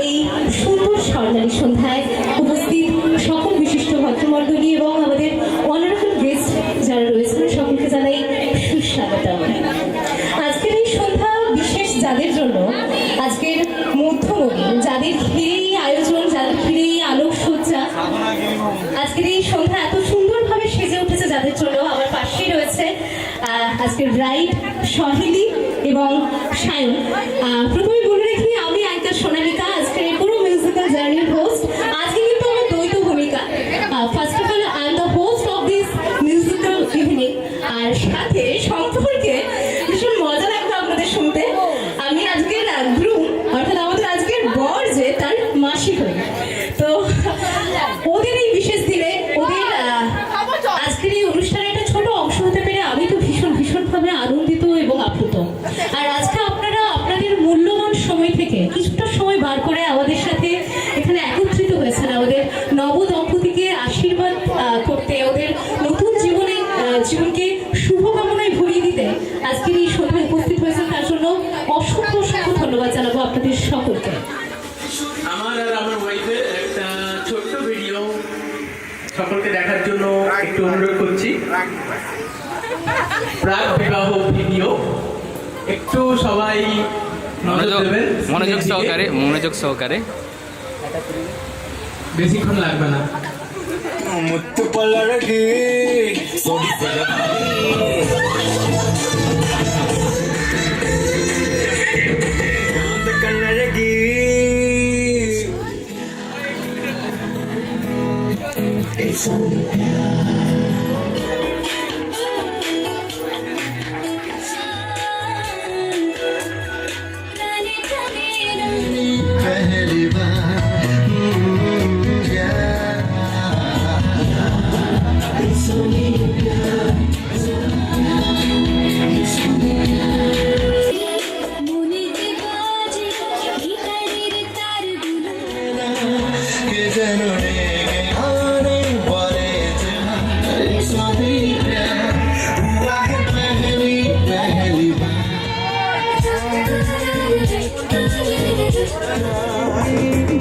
এই সুন্দর স্বর্ণালী সন্ধ্যায় উপস্থিত সকল বিশিষ্ট ভদ্রমণ্ডলী এবং আমাদের অনারেবল গেস্ট যারা রয়েছেন সকলকে জানাই সুস্বাগতম। আজকের এই সন্ধ্যা বিশেষ যাদের জন্য, আজকের মধ্যমণি যাদের ঘিরে এই আয়োজন, যাদের ঘিরে এই আলোকসজ্জা, আজকের এই সন্ধ্যা এত সুন্দরভাবে সেজে উঠেছে যাদের জন্য, আমার পাশেই রয়েছে আজকের ব্রাইড সহেলি এবং সায়ন। প্রথমে বলে রাখি আমি একজন সোনালিকা, আজকের এই পুরো মিউজিক্যাল জার্নির হোস্ট। আজকে কিন্তু আমার দ্বৈত ভূমিকা। First of all I am the host of this musical evening, আর সাথে সম্পর্কে ভীষণ মজা লাগবে আপনাদের শুনতে। আমি আজকের গ্রুম অর্থাৎ আমাদের আজকের বর যে তার মাসি হই। তো ওদের এই বিশেষ দিনে, ওদের আজকের এই অনুষ্ঠানের একটা ছোট অংশ হতে পেরে আমি তো ভীষণভাবে আনন্দিত এবং আপ্লুত। আর আজকে আপনারা আপনাদের মূল্যবান সময় থেকে কিছুটা সময় বার করে আমাদের সাথে এখানে একত্রিত হয়েছেন আমাদের নব দম্পতিকে আশীর্বাদ করতে, ওদের নতুন জীবনকে শুভকামনায় ভরিয়ে দিতে আজকের এই সন্ধ্যায় উপস্থিত হয়েছেন। তার জন্য অসংখ্য ধন্যবাদ জানাবো আপনাদের সকলকে। আমার আর আমার ওয়াইফের একটা ছোট্ট ভিডিও সকলকে দেখার জন্য একটু অনুরোধ করছি। প্রাক বিবাহ ভিডিও, একটু সবাই নজর দেবেন মনোযোগ দিকে। সহকারে, মনোযোগ সহকারে। বেশিক্ষণ লাগবে না। মুত্তু পলরকি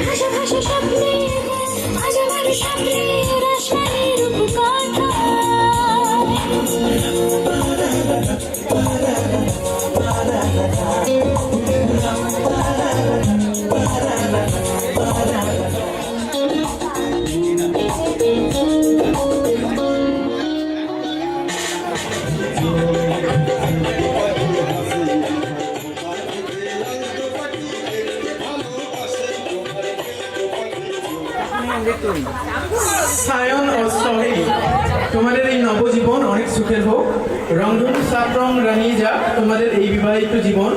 ভাষা ভাষা স্বপ্নে ভাষা ভাষা স্বপ্নে রাজশাহীর উপকণ্ঠ সায়ন ও সোহেল, তোমাদের এই নবজীবন অনেক সুখের হোক। রংধনু সাত রং রানিয়ে যাক তোমাদের এই বিবাহিত জীবন।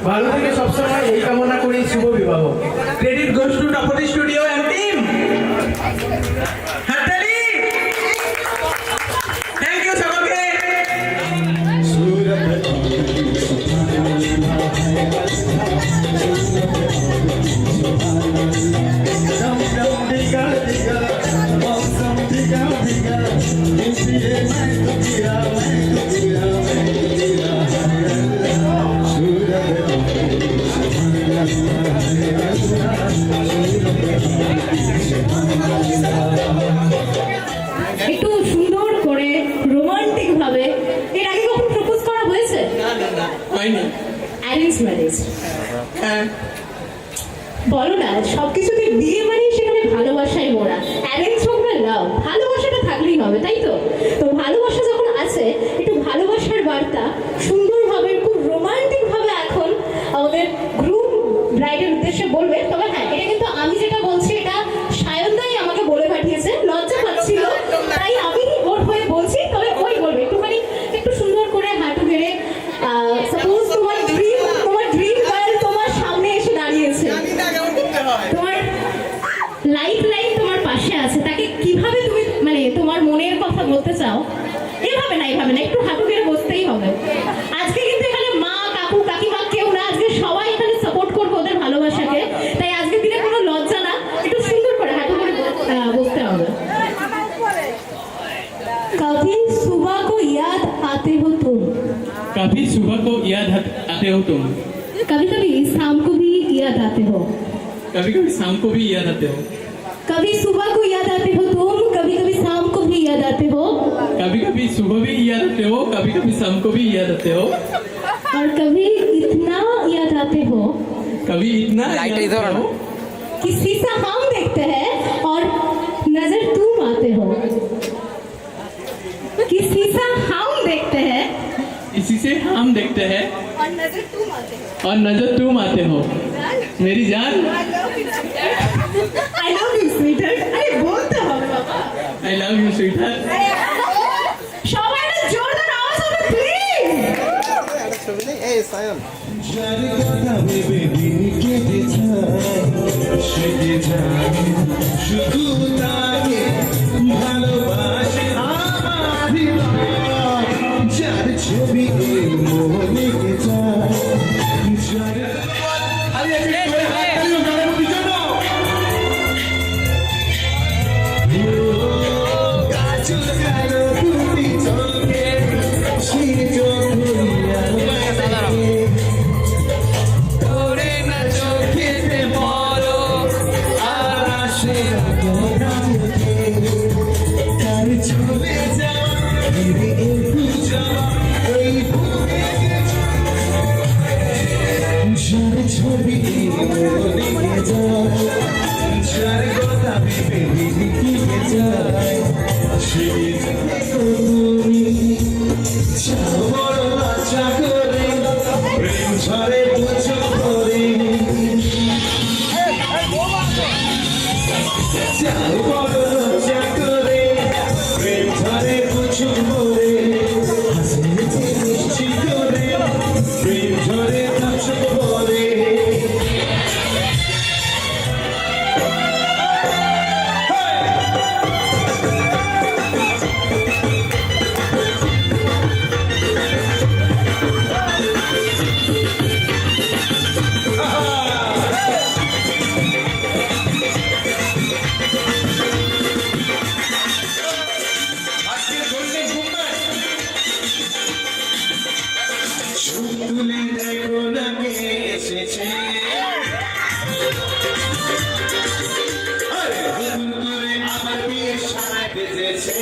ভালো থেকে সবসময় এই কামনা করি শুভ বিবাহ। ক্রেডিট গোস টু টপটি স্টুডিও এন্ড টিম। হাততালি। থ্যাংক ইউ সকলকে। একটু সুন্দর করে রোমান্টিক ভাবে। এর আগে কখন প্রপোজ করা হয়েছে? হয়নি। Arrange marriage. হ্যাঁ। বলো না, সবকিছুতে বিয়ে মানে সেখানে ভালোবাসায় মোড়া। অ্যারেঞ্জ হোক না লাভ, ভালোবাসাটা থাকলেই হবে, তাই তো? তো ভালোবাসা যখন আছে, একটু ভালোবাসার বার্তা সুন্দরভাবে খুব রোমান্টিক ভাবে এখন আমাদের গ্রুপ ব্রাইডের উদ্দেশ্যে বলবে। তবে হ্যাঁ, এটা কিন্তু আমি যেটা বলছি এটা সায়নদাই আমাকে বলে পাঠিয়েছে, লজ্জা পাচ্ছিল তাই আমি ওর হয়ে বলছি। তবে ওই বলবে একটুখানি, একটু সুন্দর করে হাঁটু গেড়ে। সাপোজ তোমার ড্রিম গার্ল তোমার সামনে এসে দাঁড়িয়েছে, তোমার লাইফ লাইন তোমার পাশে আছে, তাকে কিভাবে তুমি মানে তোমার মনের কথা বলতে চাও? এভাবে না, একটু হাঁটু গেড়ে বসতেই হবে। আজকে কিন্তু এখানে মা কাকু কাকিমা কেউ না, আজকে সবাই এখানে সাপোর্ট করবে ওদের ভালোবাসাকে। তাই আজকের দিনে কোনো লজ্জা না, একটু সুন্দর করে হাঁটু করে বসতে হবে। कभी सुबह को याद आते हो तुम, कभी सुबह को याद आते हो तुम, कभी कभी शाम को भी याद आते हो, कभी कभी शाम को भी याद आते हो, कभी सुबह को याद आते हो तुम, कभी कभी शाम को भी याद आते हो, कभी कभी सुबह भी याद आते हो, कभी कभी शाम को भी याद आते हो, और कभी इतना याद आते हो कभी इतना याद आते हो कि शीशा हम देखते हैं और नजर तुम आते हो, कि शीशा हम देखते हैं इसी से हम देखते हैं और नजर तुम आते हो। और नजर तुम आते हो। मेरी जान, I love you sweetheart। अरे बोलते হবে বাবা। I love you sweetheart। সবাই একটা জোরদার আওয়াজ হবে প্লিজ। যার কথা ভেবে দিন কেটে যায়, সেটে যায় শুধু তাকে ভালোবাসে আমার হৃদয়। যার ছবি এই মনে যায়, কাজল কালো দুটি চোখে সেই চোখ তোরে না চোখেতে বলো আর আসে যায় যার কথা ভেবে দিকে যায় সেই তুমি যাও বড় লজ্জা করে প্রেম ঝরে বুঝো করে যাও বড় লজ্জা করে প্রেম ঝরে বুঝো করে হাসিতে মিষ্টি করে প্রেম ঝরে বুঝো করে তুলে দেখো না কে এসেছে আরে হুম করে আমার বিয়ে সারায় বেজেছে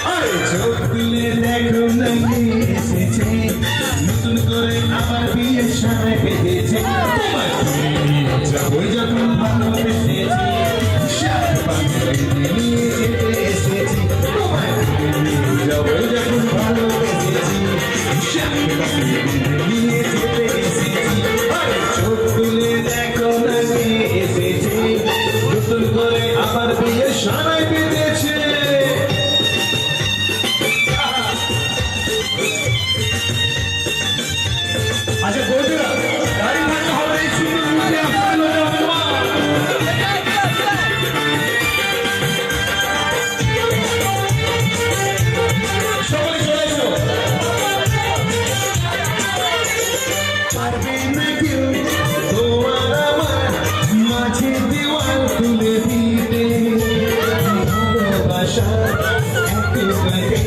আরে চোখ তুলে দেখো না কে এসেছে নতুন করে আমার বিয়ে সারায় বেজেছে তোমার যাবো যখন ভালোবেসেছি সাত পাখি নিয়ে যেতে এসেছি তোমার যাবো যখন ভালোবেসেছি সাত পাখি নিয়ে যেতে এসেছি আরে চোখ তুলে দেখো না কে এসেছে নতুন করে আমার বিয়ে সারায় বেঁধেছে আচ্ছা বন্ধুরা গাড়ি ভাড়া হবে এই সুন্দর মুহূর্তে আপনাদের অপমান সকলে চলে এসো পারবে না কেউ তোমার আমার মাঝে দেওয়াল তুলে দিতে ভালোবাসা একেবারে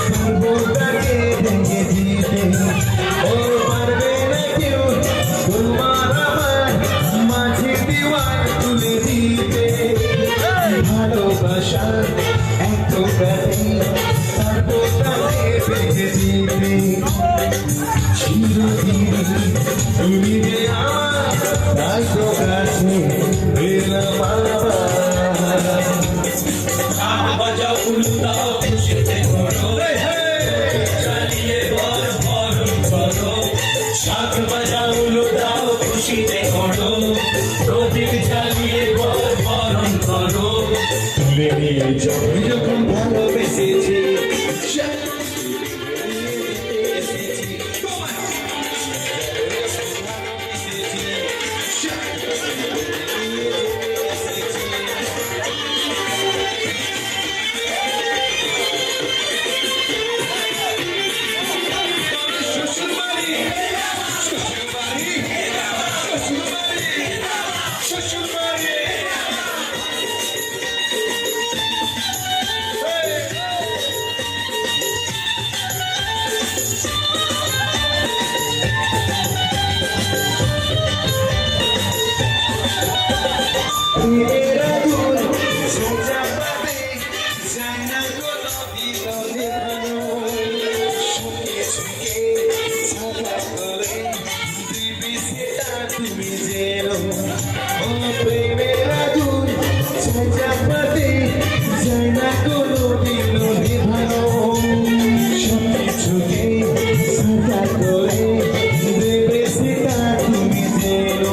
সর্বদাকে ভেঙে দিতে ও পারবে না কেউ তোমার আমার মাঝে দেওয়াল তুলে দিতে ভালোবাসা একেবারে সর্বদাকে ভেঙে দিতে চিরদিন তুমি যে আমার তাই তো কাছে এলাম আবার বাজাও উল্টাও খুশিতে করো চালিয়ে বল বরণ করো শাক বাজাও উল্টাও খুশিতে করো প্রদীপ জ্বালিয়ে বল বরণ করো তুলে নিয়ে যখন ভালোবেসেছি মেরা গুণ সোজা পাবে যায় না কোনো বিরোধে ভালো সুখে সুখে সাজা করে দিবি সেটা তুমি যেন ও প্রেমেরা গুণ সোজা পাবে যায় না কোনো বিরোধে ভালো সুখে সুখে সাজা করে দেবে সেটা তুমি যেন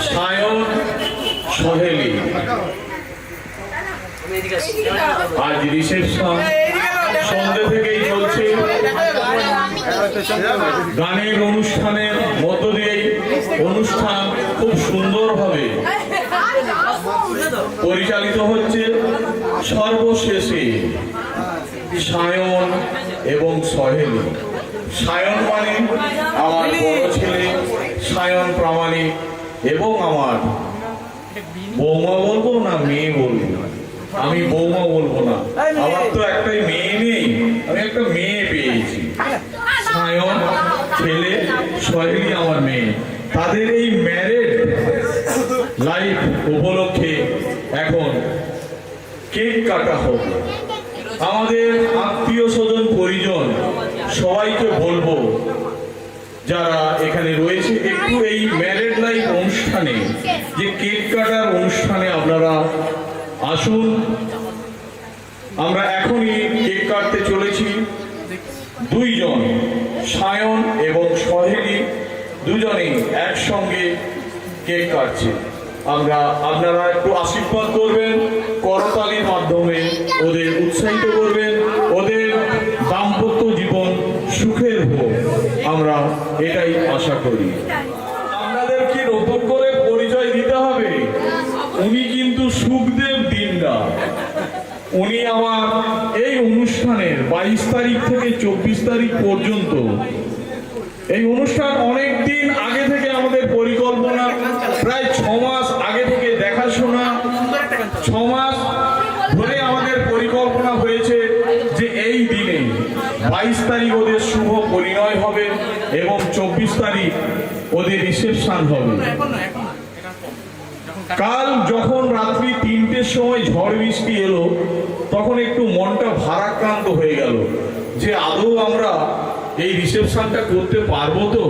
সায়ন সোহেলি আজ রিসেপশন সন্ধ্যে থেকেই চলছে গানের অনুষ্ঠানের মধ্য দিয়েই অনুষ্ঠান খুব সুন্দরভাবে পরিচালিত হচ্ছে সর্বশেষে সায়ন এবং সোহেলি সায়ন মানে আমার বড় ছেলে সায়ন প্রামাণিক এবং আমার বৌমা বলবো না মেয়ে বলবো আমি বৌমা বলবো না আমার তো একটাই মেয়ে নেই আমি একটা মেয়ে পেয়েছি সায়ন ছেলে সোহেলি আমার মেয়ে তাদের এই ম্যারেড লাইফ উপলক্ষে এখন কেক কাটা হবে। আমাদের আত্মীয় স্বজন পরিজন সবাইকে বলবো যারা এখানে রয়েছে একটু এই ম্যারেড লাইফ অনুষ্ঠানে যে কেক কাটার অনুষ্ঠানে আপনারা আসুন। আমরা এখনই কেক কাটতে চলেছি। দুইজন সায়ন এবং সহেলি দুজনেই একসঙ্গে কেক কাটছে। আপনারা একটু আশীর্বাদ করবেন, করতালির মাধ্যমে ওদের উৎসাহিত করবেন, ওদের দাম্পত্য জীবন সুখের হোক, আমরা এটাই আশা করি। আপনাদের কি নতুন করে পরিচয় দিতে হবে? উনি কিন্তু সুখদেব দিন্দা। উনি আমার এই অনুষ্ঠানের 22 তারিখ থেকে 24 তারিখ পর্যন্ত, এই অনুষ্ঠান অনেক দিন আগে থেকে আমাদের পরিকল্পনা, প্রায় 6 মাস আগে থেকে দেখাশোনা, 6 মাস ধরে আমাদের পরিকল্পনা হয়েছে যে এই দিনে 22 তারিখ ওদের শুভ পরিণয় হবে এবং 24 তারিখ ওদের রিসেপশন হবে। কাল যখন রাত্রি 3টের সময় ঝড় বৃষ্টি এলো তখন একটু মনটা ভারাক্রান্ত হয়ে গেল যে আদৌ আমরা এই রিসেপশনটা করতে পারবো তো।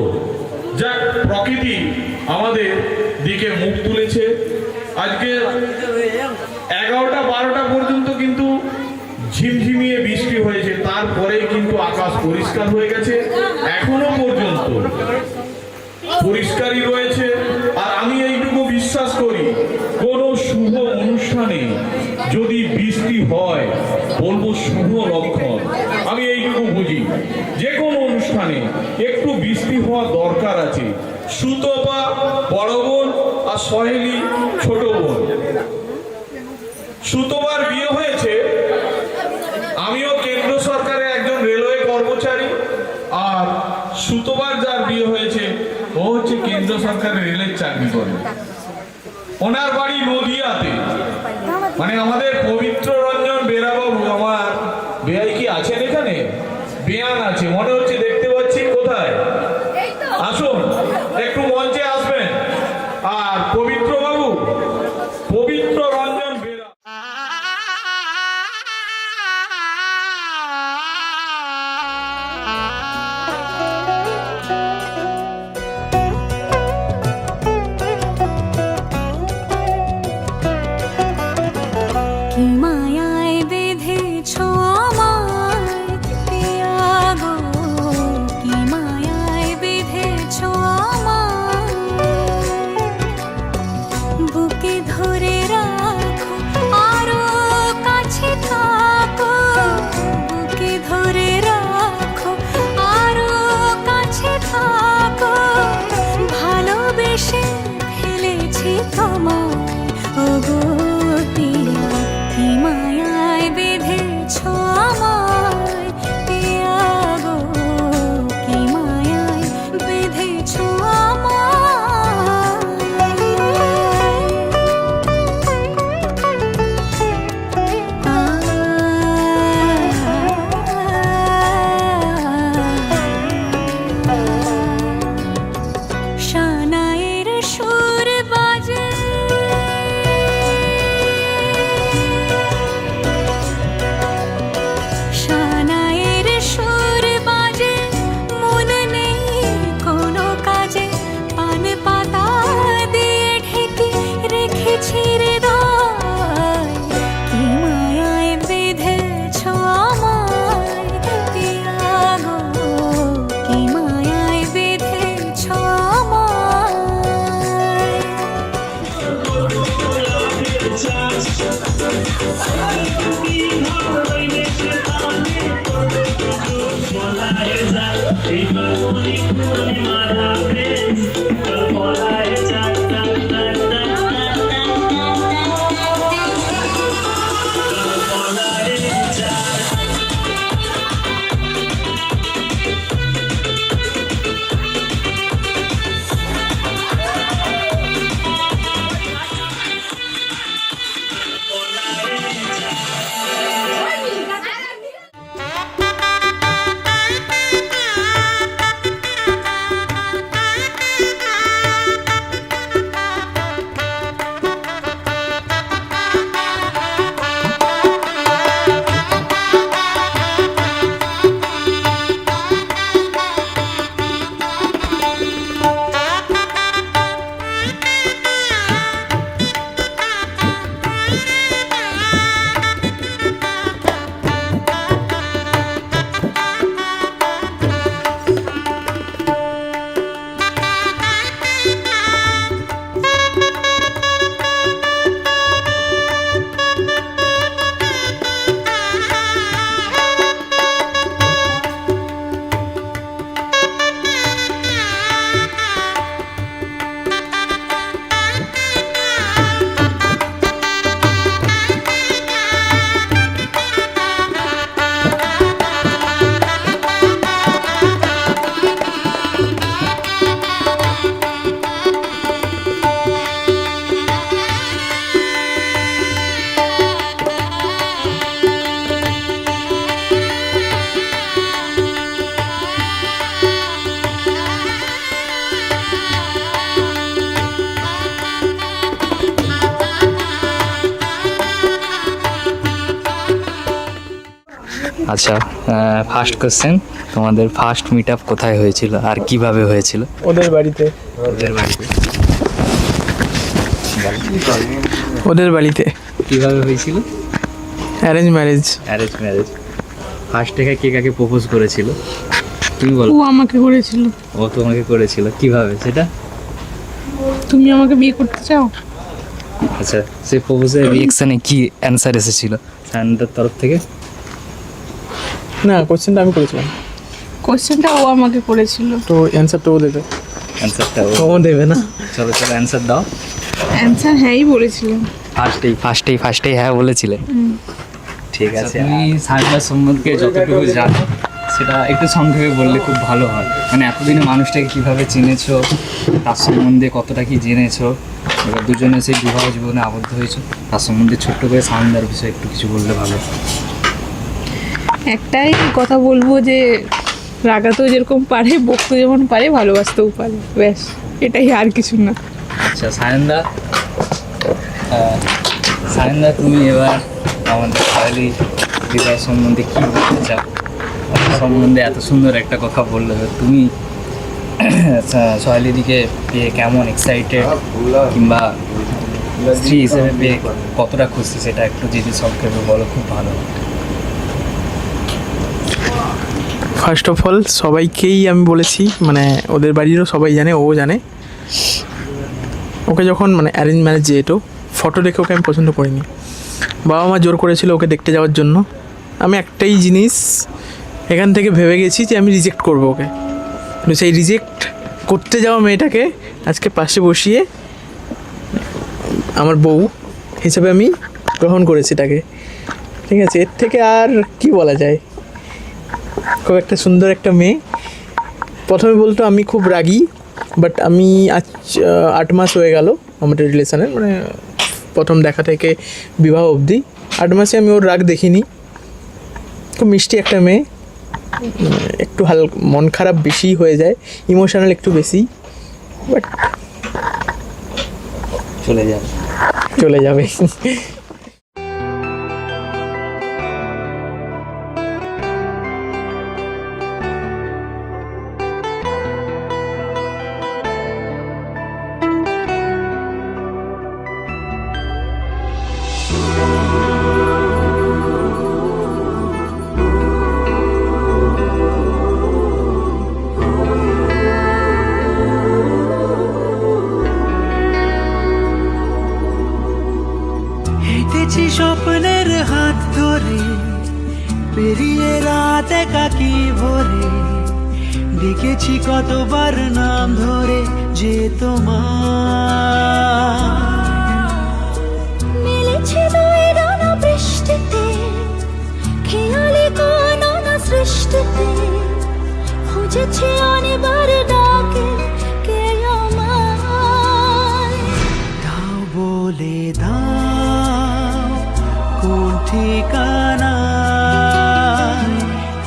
যাক, প্রকৃতি আমাদের দিকে মুখ তুলেছে। আজকে 11টা 12টা পর্যন্ত কিন্তু ঝিমঝিমিয়ে বৃষ্টি হয়েছে, তারপরে কিন্তু আকাশ পরিষ্কার হয়ে গেছে, এখনো পর্যন্ত পরিষ্কারই রয়েছে। আর আমি এইটুকু বিশ্বাস করি, কোনো শুভ অনুষ্ঠানে যদি বৃষ্টি হয় বলবো শুভ লক্ষণ। আমি এইটুকু বুঝি, যে কোনো অনুষ্ঠানে একটু বৃষ্টি হওয়া দরকার আছে। সুতপা বড় বোন আর সহেলি ছোট বোন। সুতপার বিয়ে হয়েছে, আমিও কেন্দ্র সরকারের একজন রেলওয়ে কর্মচারী, আর সুতপার যার বিয়ে হয়েছে ও হচ্ছে কেন্দ্র সরকারের রেলের চাকরি করে। ওনার বাড়ি নদিয়াতে। মানে আমাদের পবিত্র রঞ্জন বেরাবাবু, আমার বেয়াই কি আছেন এখানে? বেয়ান আছে মনে হচ্ছে, দেখতে পাচ্ছি। কোথায়? আসুন, একটু মঞ্চে আসবেন। আর পবিত্র বাবু, পবিত্র রঞ্জন বেরা কি মায়ায় বেঁধেছ আমায় পিয়া গো, কি মায়ায় বেঁধেছ আমায়, বুকে ধরে রাখো আরো কাছে থাকো, বুকে ধরে রাখো আরো কাছে থাকো, ভালোবেসে ফেলেছি তোমায় ওগো পিয়া, কি মায়ায় বেঁধেছ আমায় পিয়া গো, কি মায়ায় বেঁধেছ আমায়। শানায়ের সুর বাজে, শানায়ের সুর বাজে, মন নেই কোনো কাজে, পান পাতা দিয়ে ঢেকে রেখেছি হৃদয়, কি মায়ায় বেঁধেছ আমায় পিয়া গো, কি মায়ায় বেঁধেছ আমায়। আচ্ছা, ফার্স্ট কোশ্চেন, তোমাদের ফার্স্ট মিট আপ কোথায় হয়েছিল আর কিভাবে হয়েছিল? ওদের বাড়িতে। ওদের বাড়িতে। কিভাবে হয়েছিল? Arrange marriage. Arrange marriage. First থেকে কে কাকে প্রপোজ করেছিল তুমি বলো? ও আমাকে করেছিল। ও তোমাকে করেছিল, কিভাবে সেটা? তুমি আমাকে বিয়ে করতে চাও? আচ্ছা, সেই প্রপোজের রিঅ্যাকশনে কি অ্যান্সার এসেছিল সায়নদার তরফ থেকে? না, কোশ্চেনটা আমি করেছিলাম। কোশ্চেনটা ও আমাকে করেছিল। তো অ্যান্সারটা ও দেবে। অ্যান্সারটা ও দেবে না। চলো অ্যান্সার দাও। অ্যান্সার হ্যাঁই বলেছিলাম। ফার্স্টেই হ্যাঁ বলেছিলে। ঠিক আছে, তুমি সায়নদার সম্বন্ধে যতটুকু জানো সেটা একটু সংক্ষেপে বললে খুব ভালো হয়। মানে এতদিনে মানুষটাকে কীভাবে চিনেছো, তার সম্বন্ধে কতটা কি জেনেছো, এবার দুজনে সেই বিবাহ জীবনে আবদ্ধ হয়েছো, তার সম্বন্ধে ছোট্ট করে সায়নদার বিষয়ে একটু কিছু বললে ভালো। একটাই কথা বলবো যে রাগাতেও যেরকম পারে, বকতে যেমন পারে, ভালোবাসতেও পারে, ব্যাস এটাই, আর কিছু না। আচ্ছা সায়নদা তুমি এবার আমাদের সহেলি বিবাহ সম্বন্ধে কী বলতে চাও? সম্বন্ধে এত সুন্দর একটা কথা বললে, তুমি সহেলিদিকে পেয়ে কেমন এক্সাইটেড, কিংবা স্ত্রী হিসেবে পেয়ে কতটা খুশি, সেটা একটু যদি সংক্ষেপে বলো খুব ভালো। ফার্স্ট অফ অল সবাইকেই আমি বলেছি, মানে ওদের বাড়িরও সবাই জানে, ও জানে। ওকে যখন মানে অ্যারেঞ্জ ম্যারেজ, যেহেতু ফটো দেখে ওকে আমি পছন্দ করিনি, বাবা মা জোর করেছিল ওকে দেখতে যাওয়ার জন্য। আমি একটাই জিনিস এখান থেকে ভেবে গেছি যে আমি রিজেক্ট করবো ওকে, কিন্তু সেই রিজেক্ট করতে যাওয়া মেয়েটাকে আজকে পাশে বসিয়ে আমার বউ হিসেবে আমি গ্রহণ করেছি তাকে। ঠিক আছে, এর থেকে আর কি বলা যায়? খুব একটা সুন্দর একটা মেয়ে। প্রথমে বলতো আমি খুব রাগী, বাট আমি আজ 8 মাস হয়ে গেল আমাদের রিলেশনের, মানে প্রথম দেখা থেকে বিবাহ অবধি 8 মাসে আমি ওর রাগ দেখিনি। খুব মিষ্টি একটা মেয়ে, একটু মন খারাপ বেশি হয়ে যায়, ইমোশনাল একটু বেশি, বাট চলে যাবে। হেঁটেছি স্বপ্নের হাত ধরে, পেরিয়ে রাত একাকি ভরে, ডেকেছি কতবার নাম ধরে যে তোমার। মিলেছে দুই ডানা বৃষ্টিতে, খেয়ালে কোন না সৃষ্টিতে, খুঁজেছি অনেকবার ডাকে কে আমায়। দাও বলে দাও কোন ঠিকানায়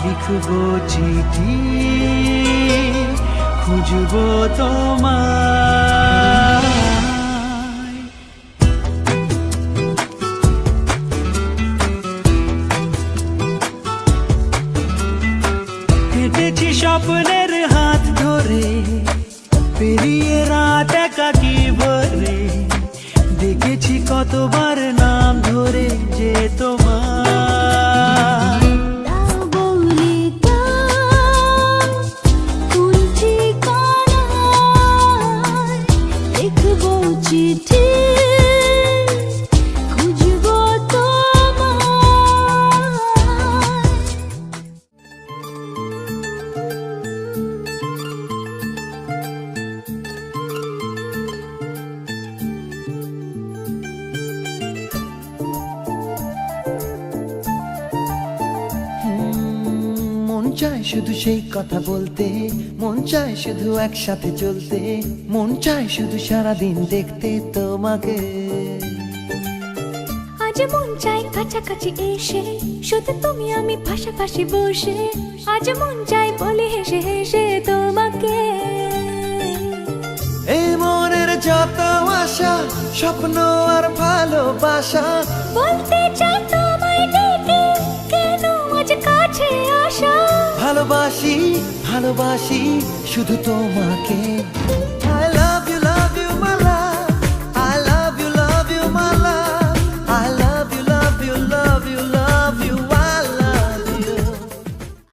লিখবো চিঠি, খুঁজবো তোমায়। হেঁটেছি স্বপ্নের হাত ধরে, পেরিয়ে রাত একাকি ভরে, দেখেছি কতবার নাম ধরে যে তোমার। দাও বলে দাও কোন ঠিকানায় লিখবো চিঠি, খুঁজবো তোমায়। মন চায় শুধু সেই কথা বলতে, মন চায় শুধু একসাথে চলতে, মন চায় শুধু সারাদিন দেখতে তোমাকে। আজ মন চাই কাছাকাছি এসে, শুধু তুমি আমি পাশাপাশি বসে, আজ মন চাই বলে হেসে হেসে তোমাকে। এই মনের যত আশা, স্বপ্ন আর ভালোবাসা, বলতে চাই তোমায় ডেকে, কেন আজ কাছে ভালোবাসি ভালোবাসি শুধু তোমাকে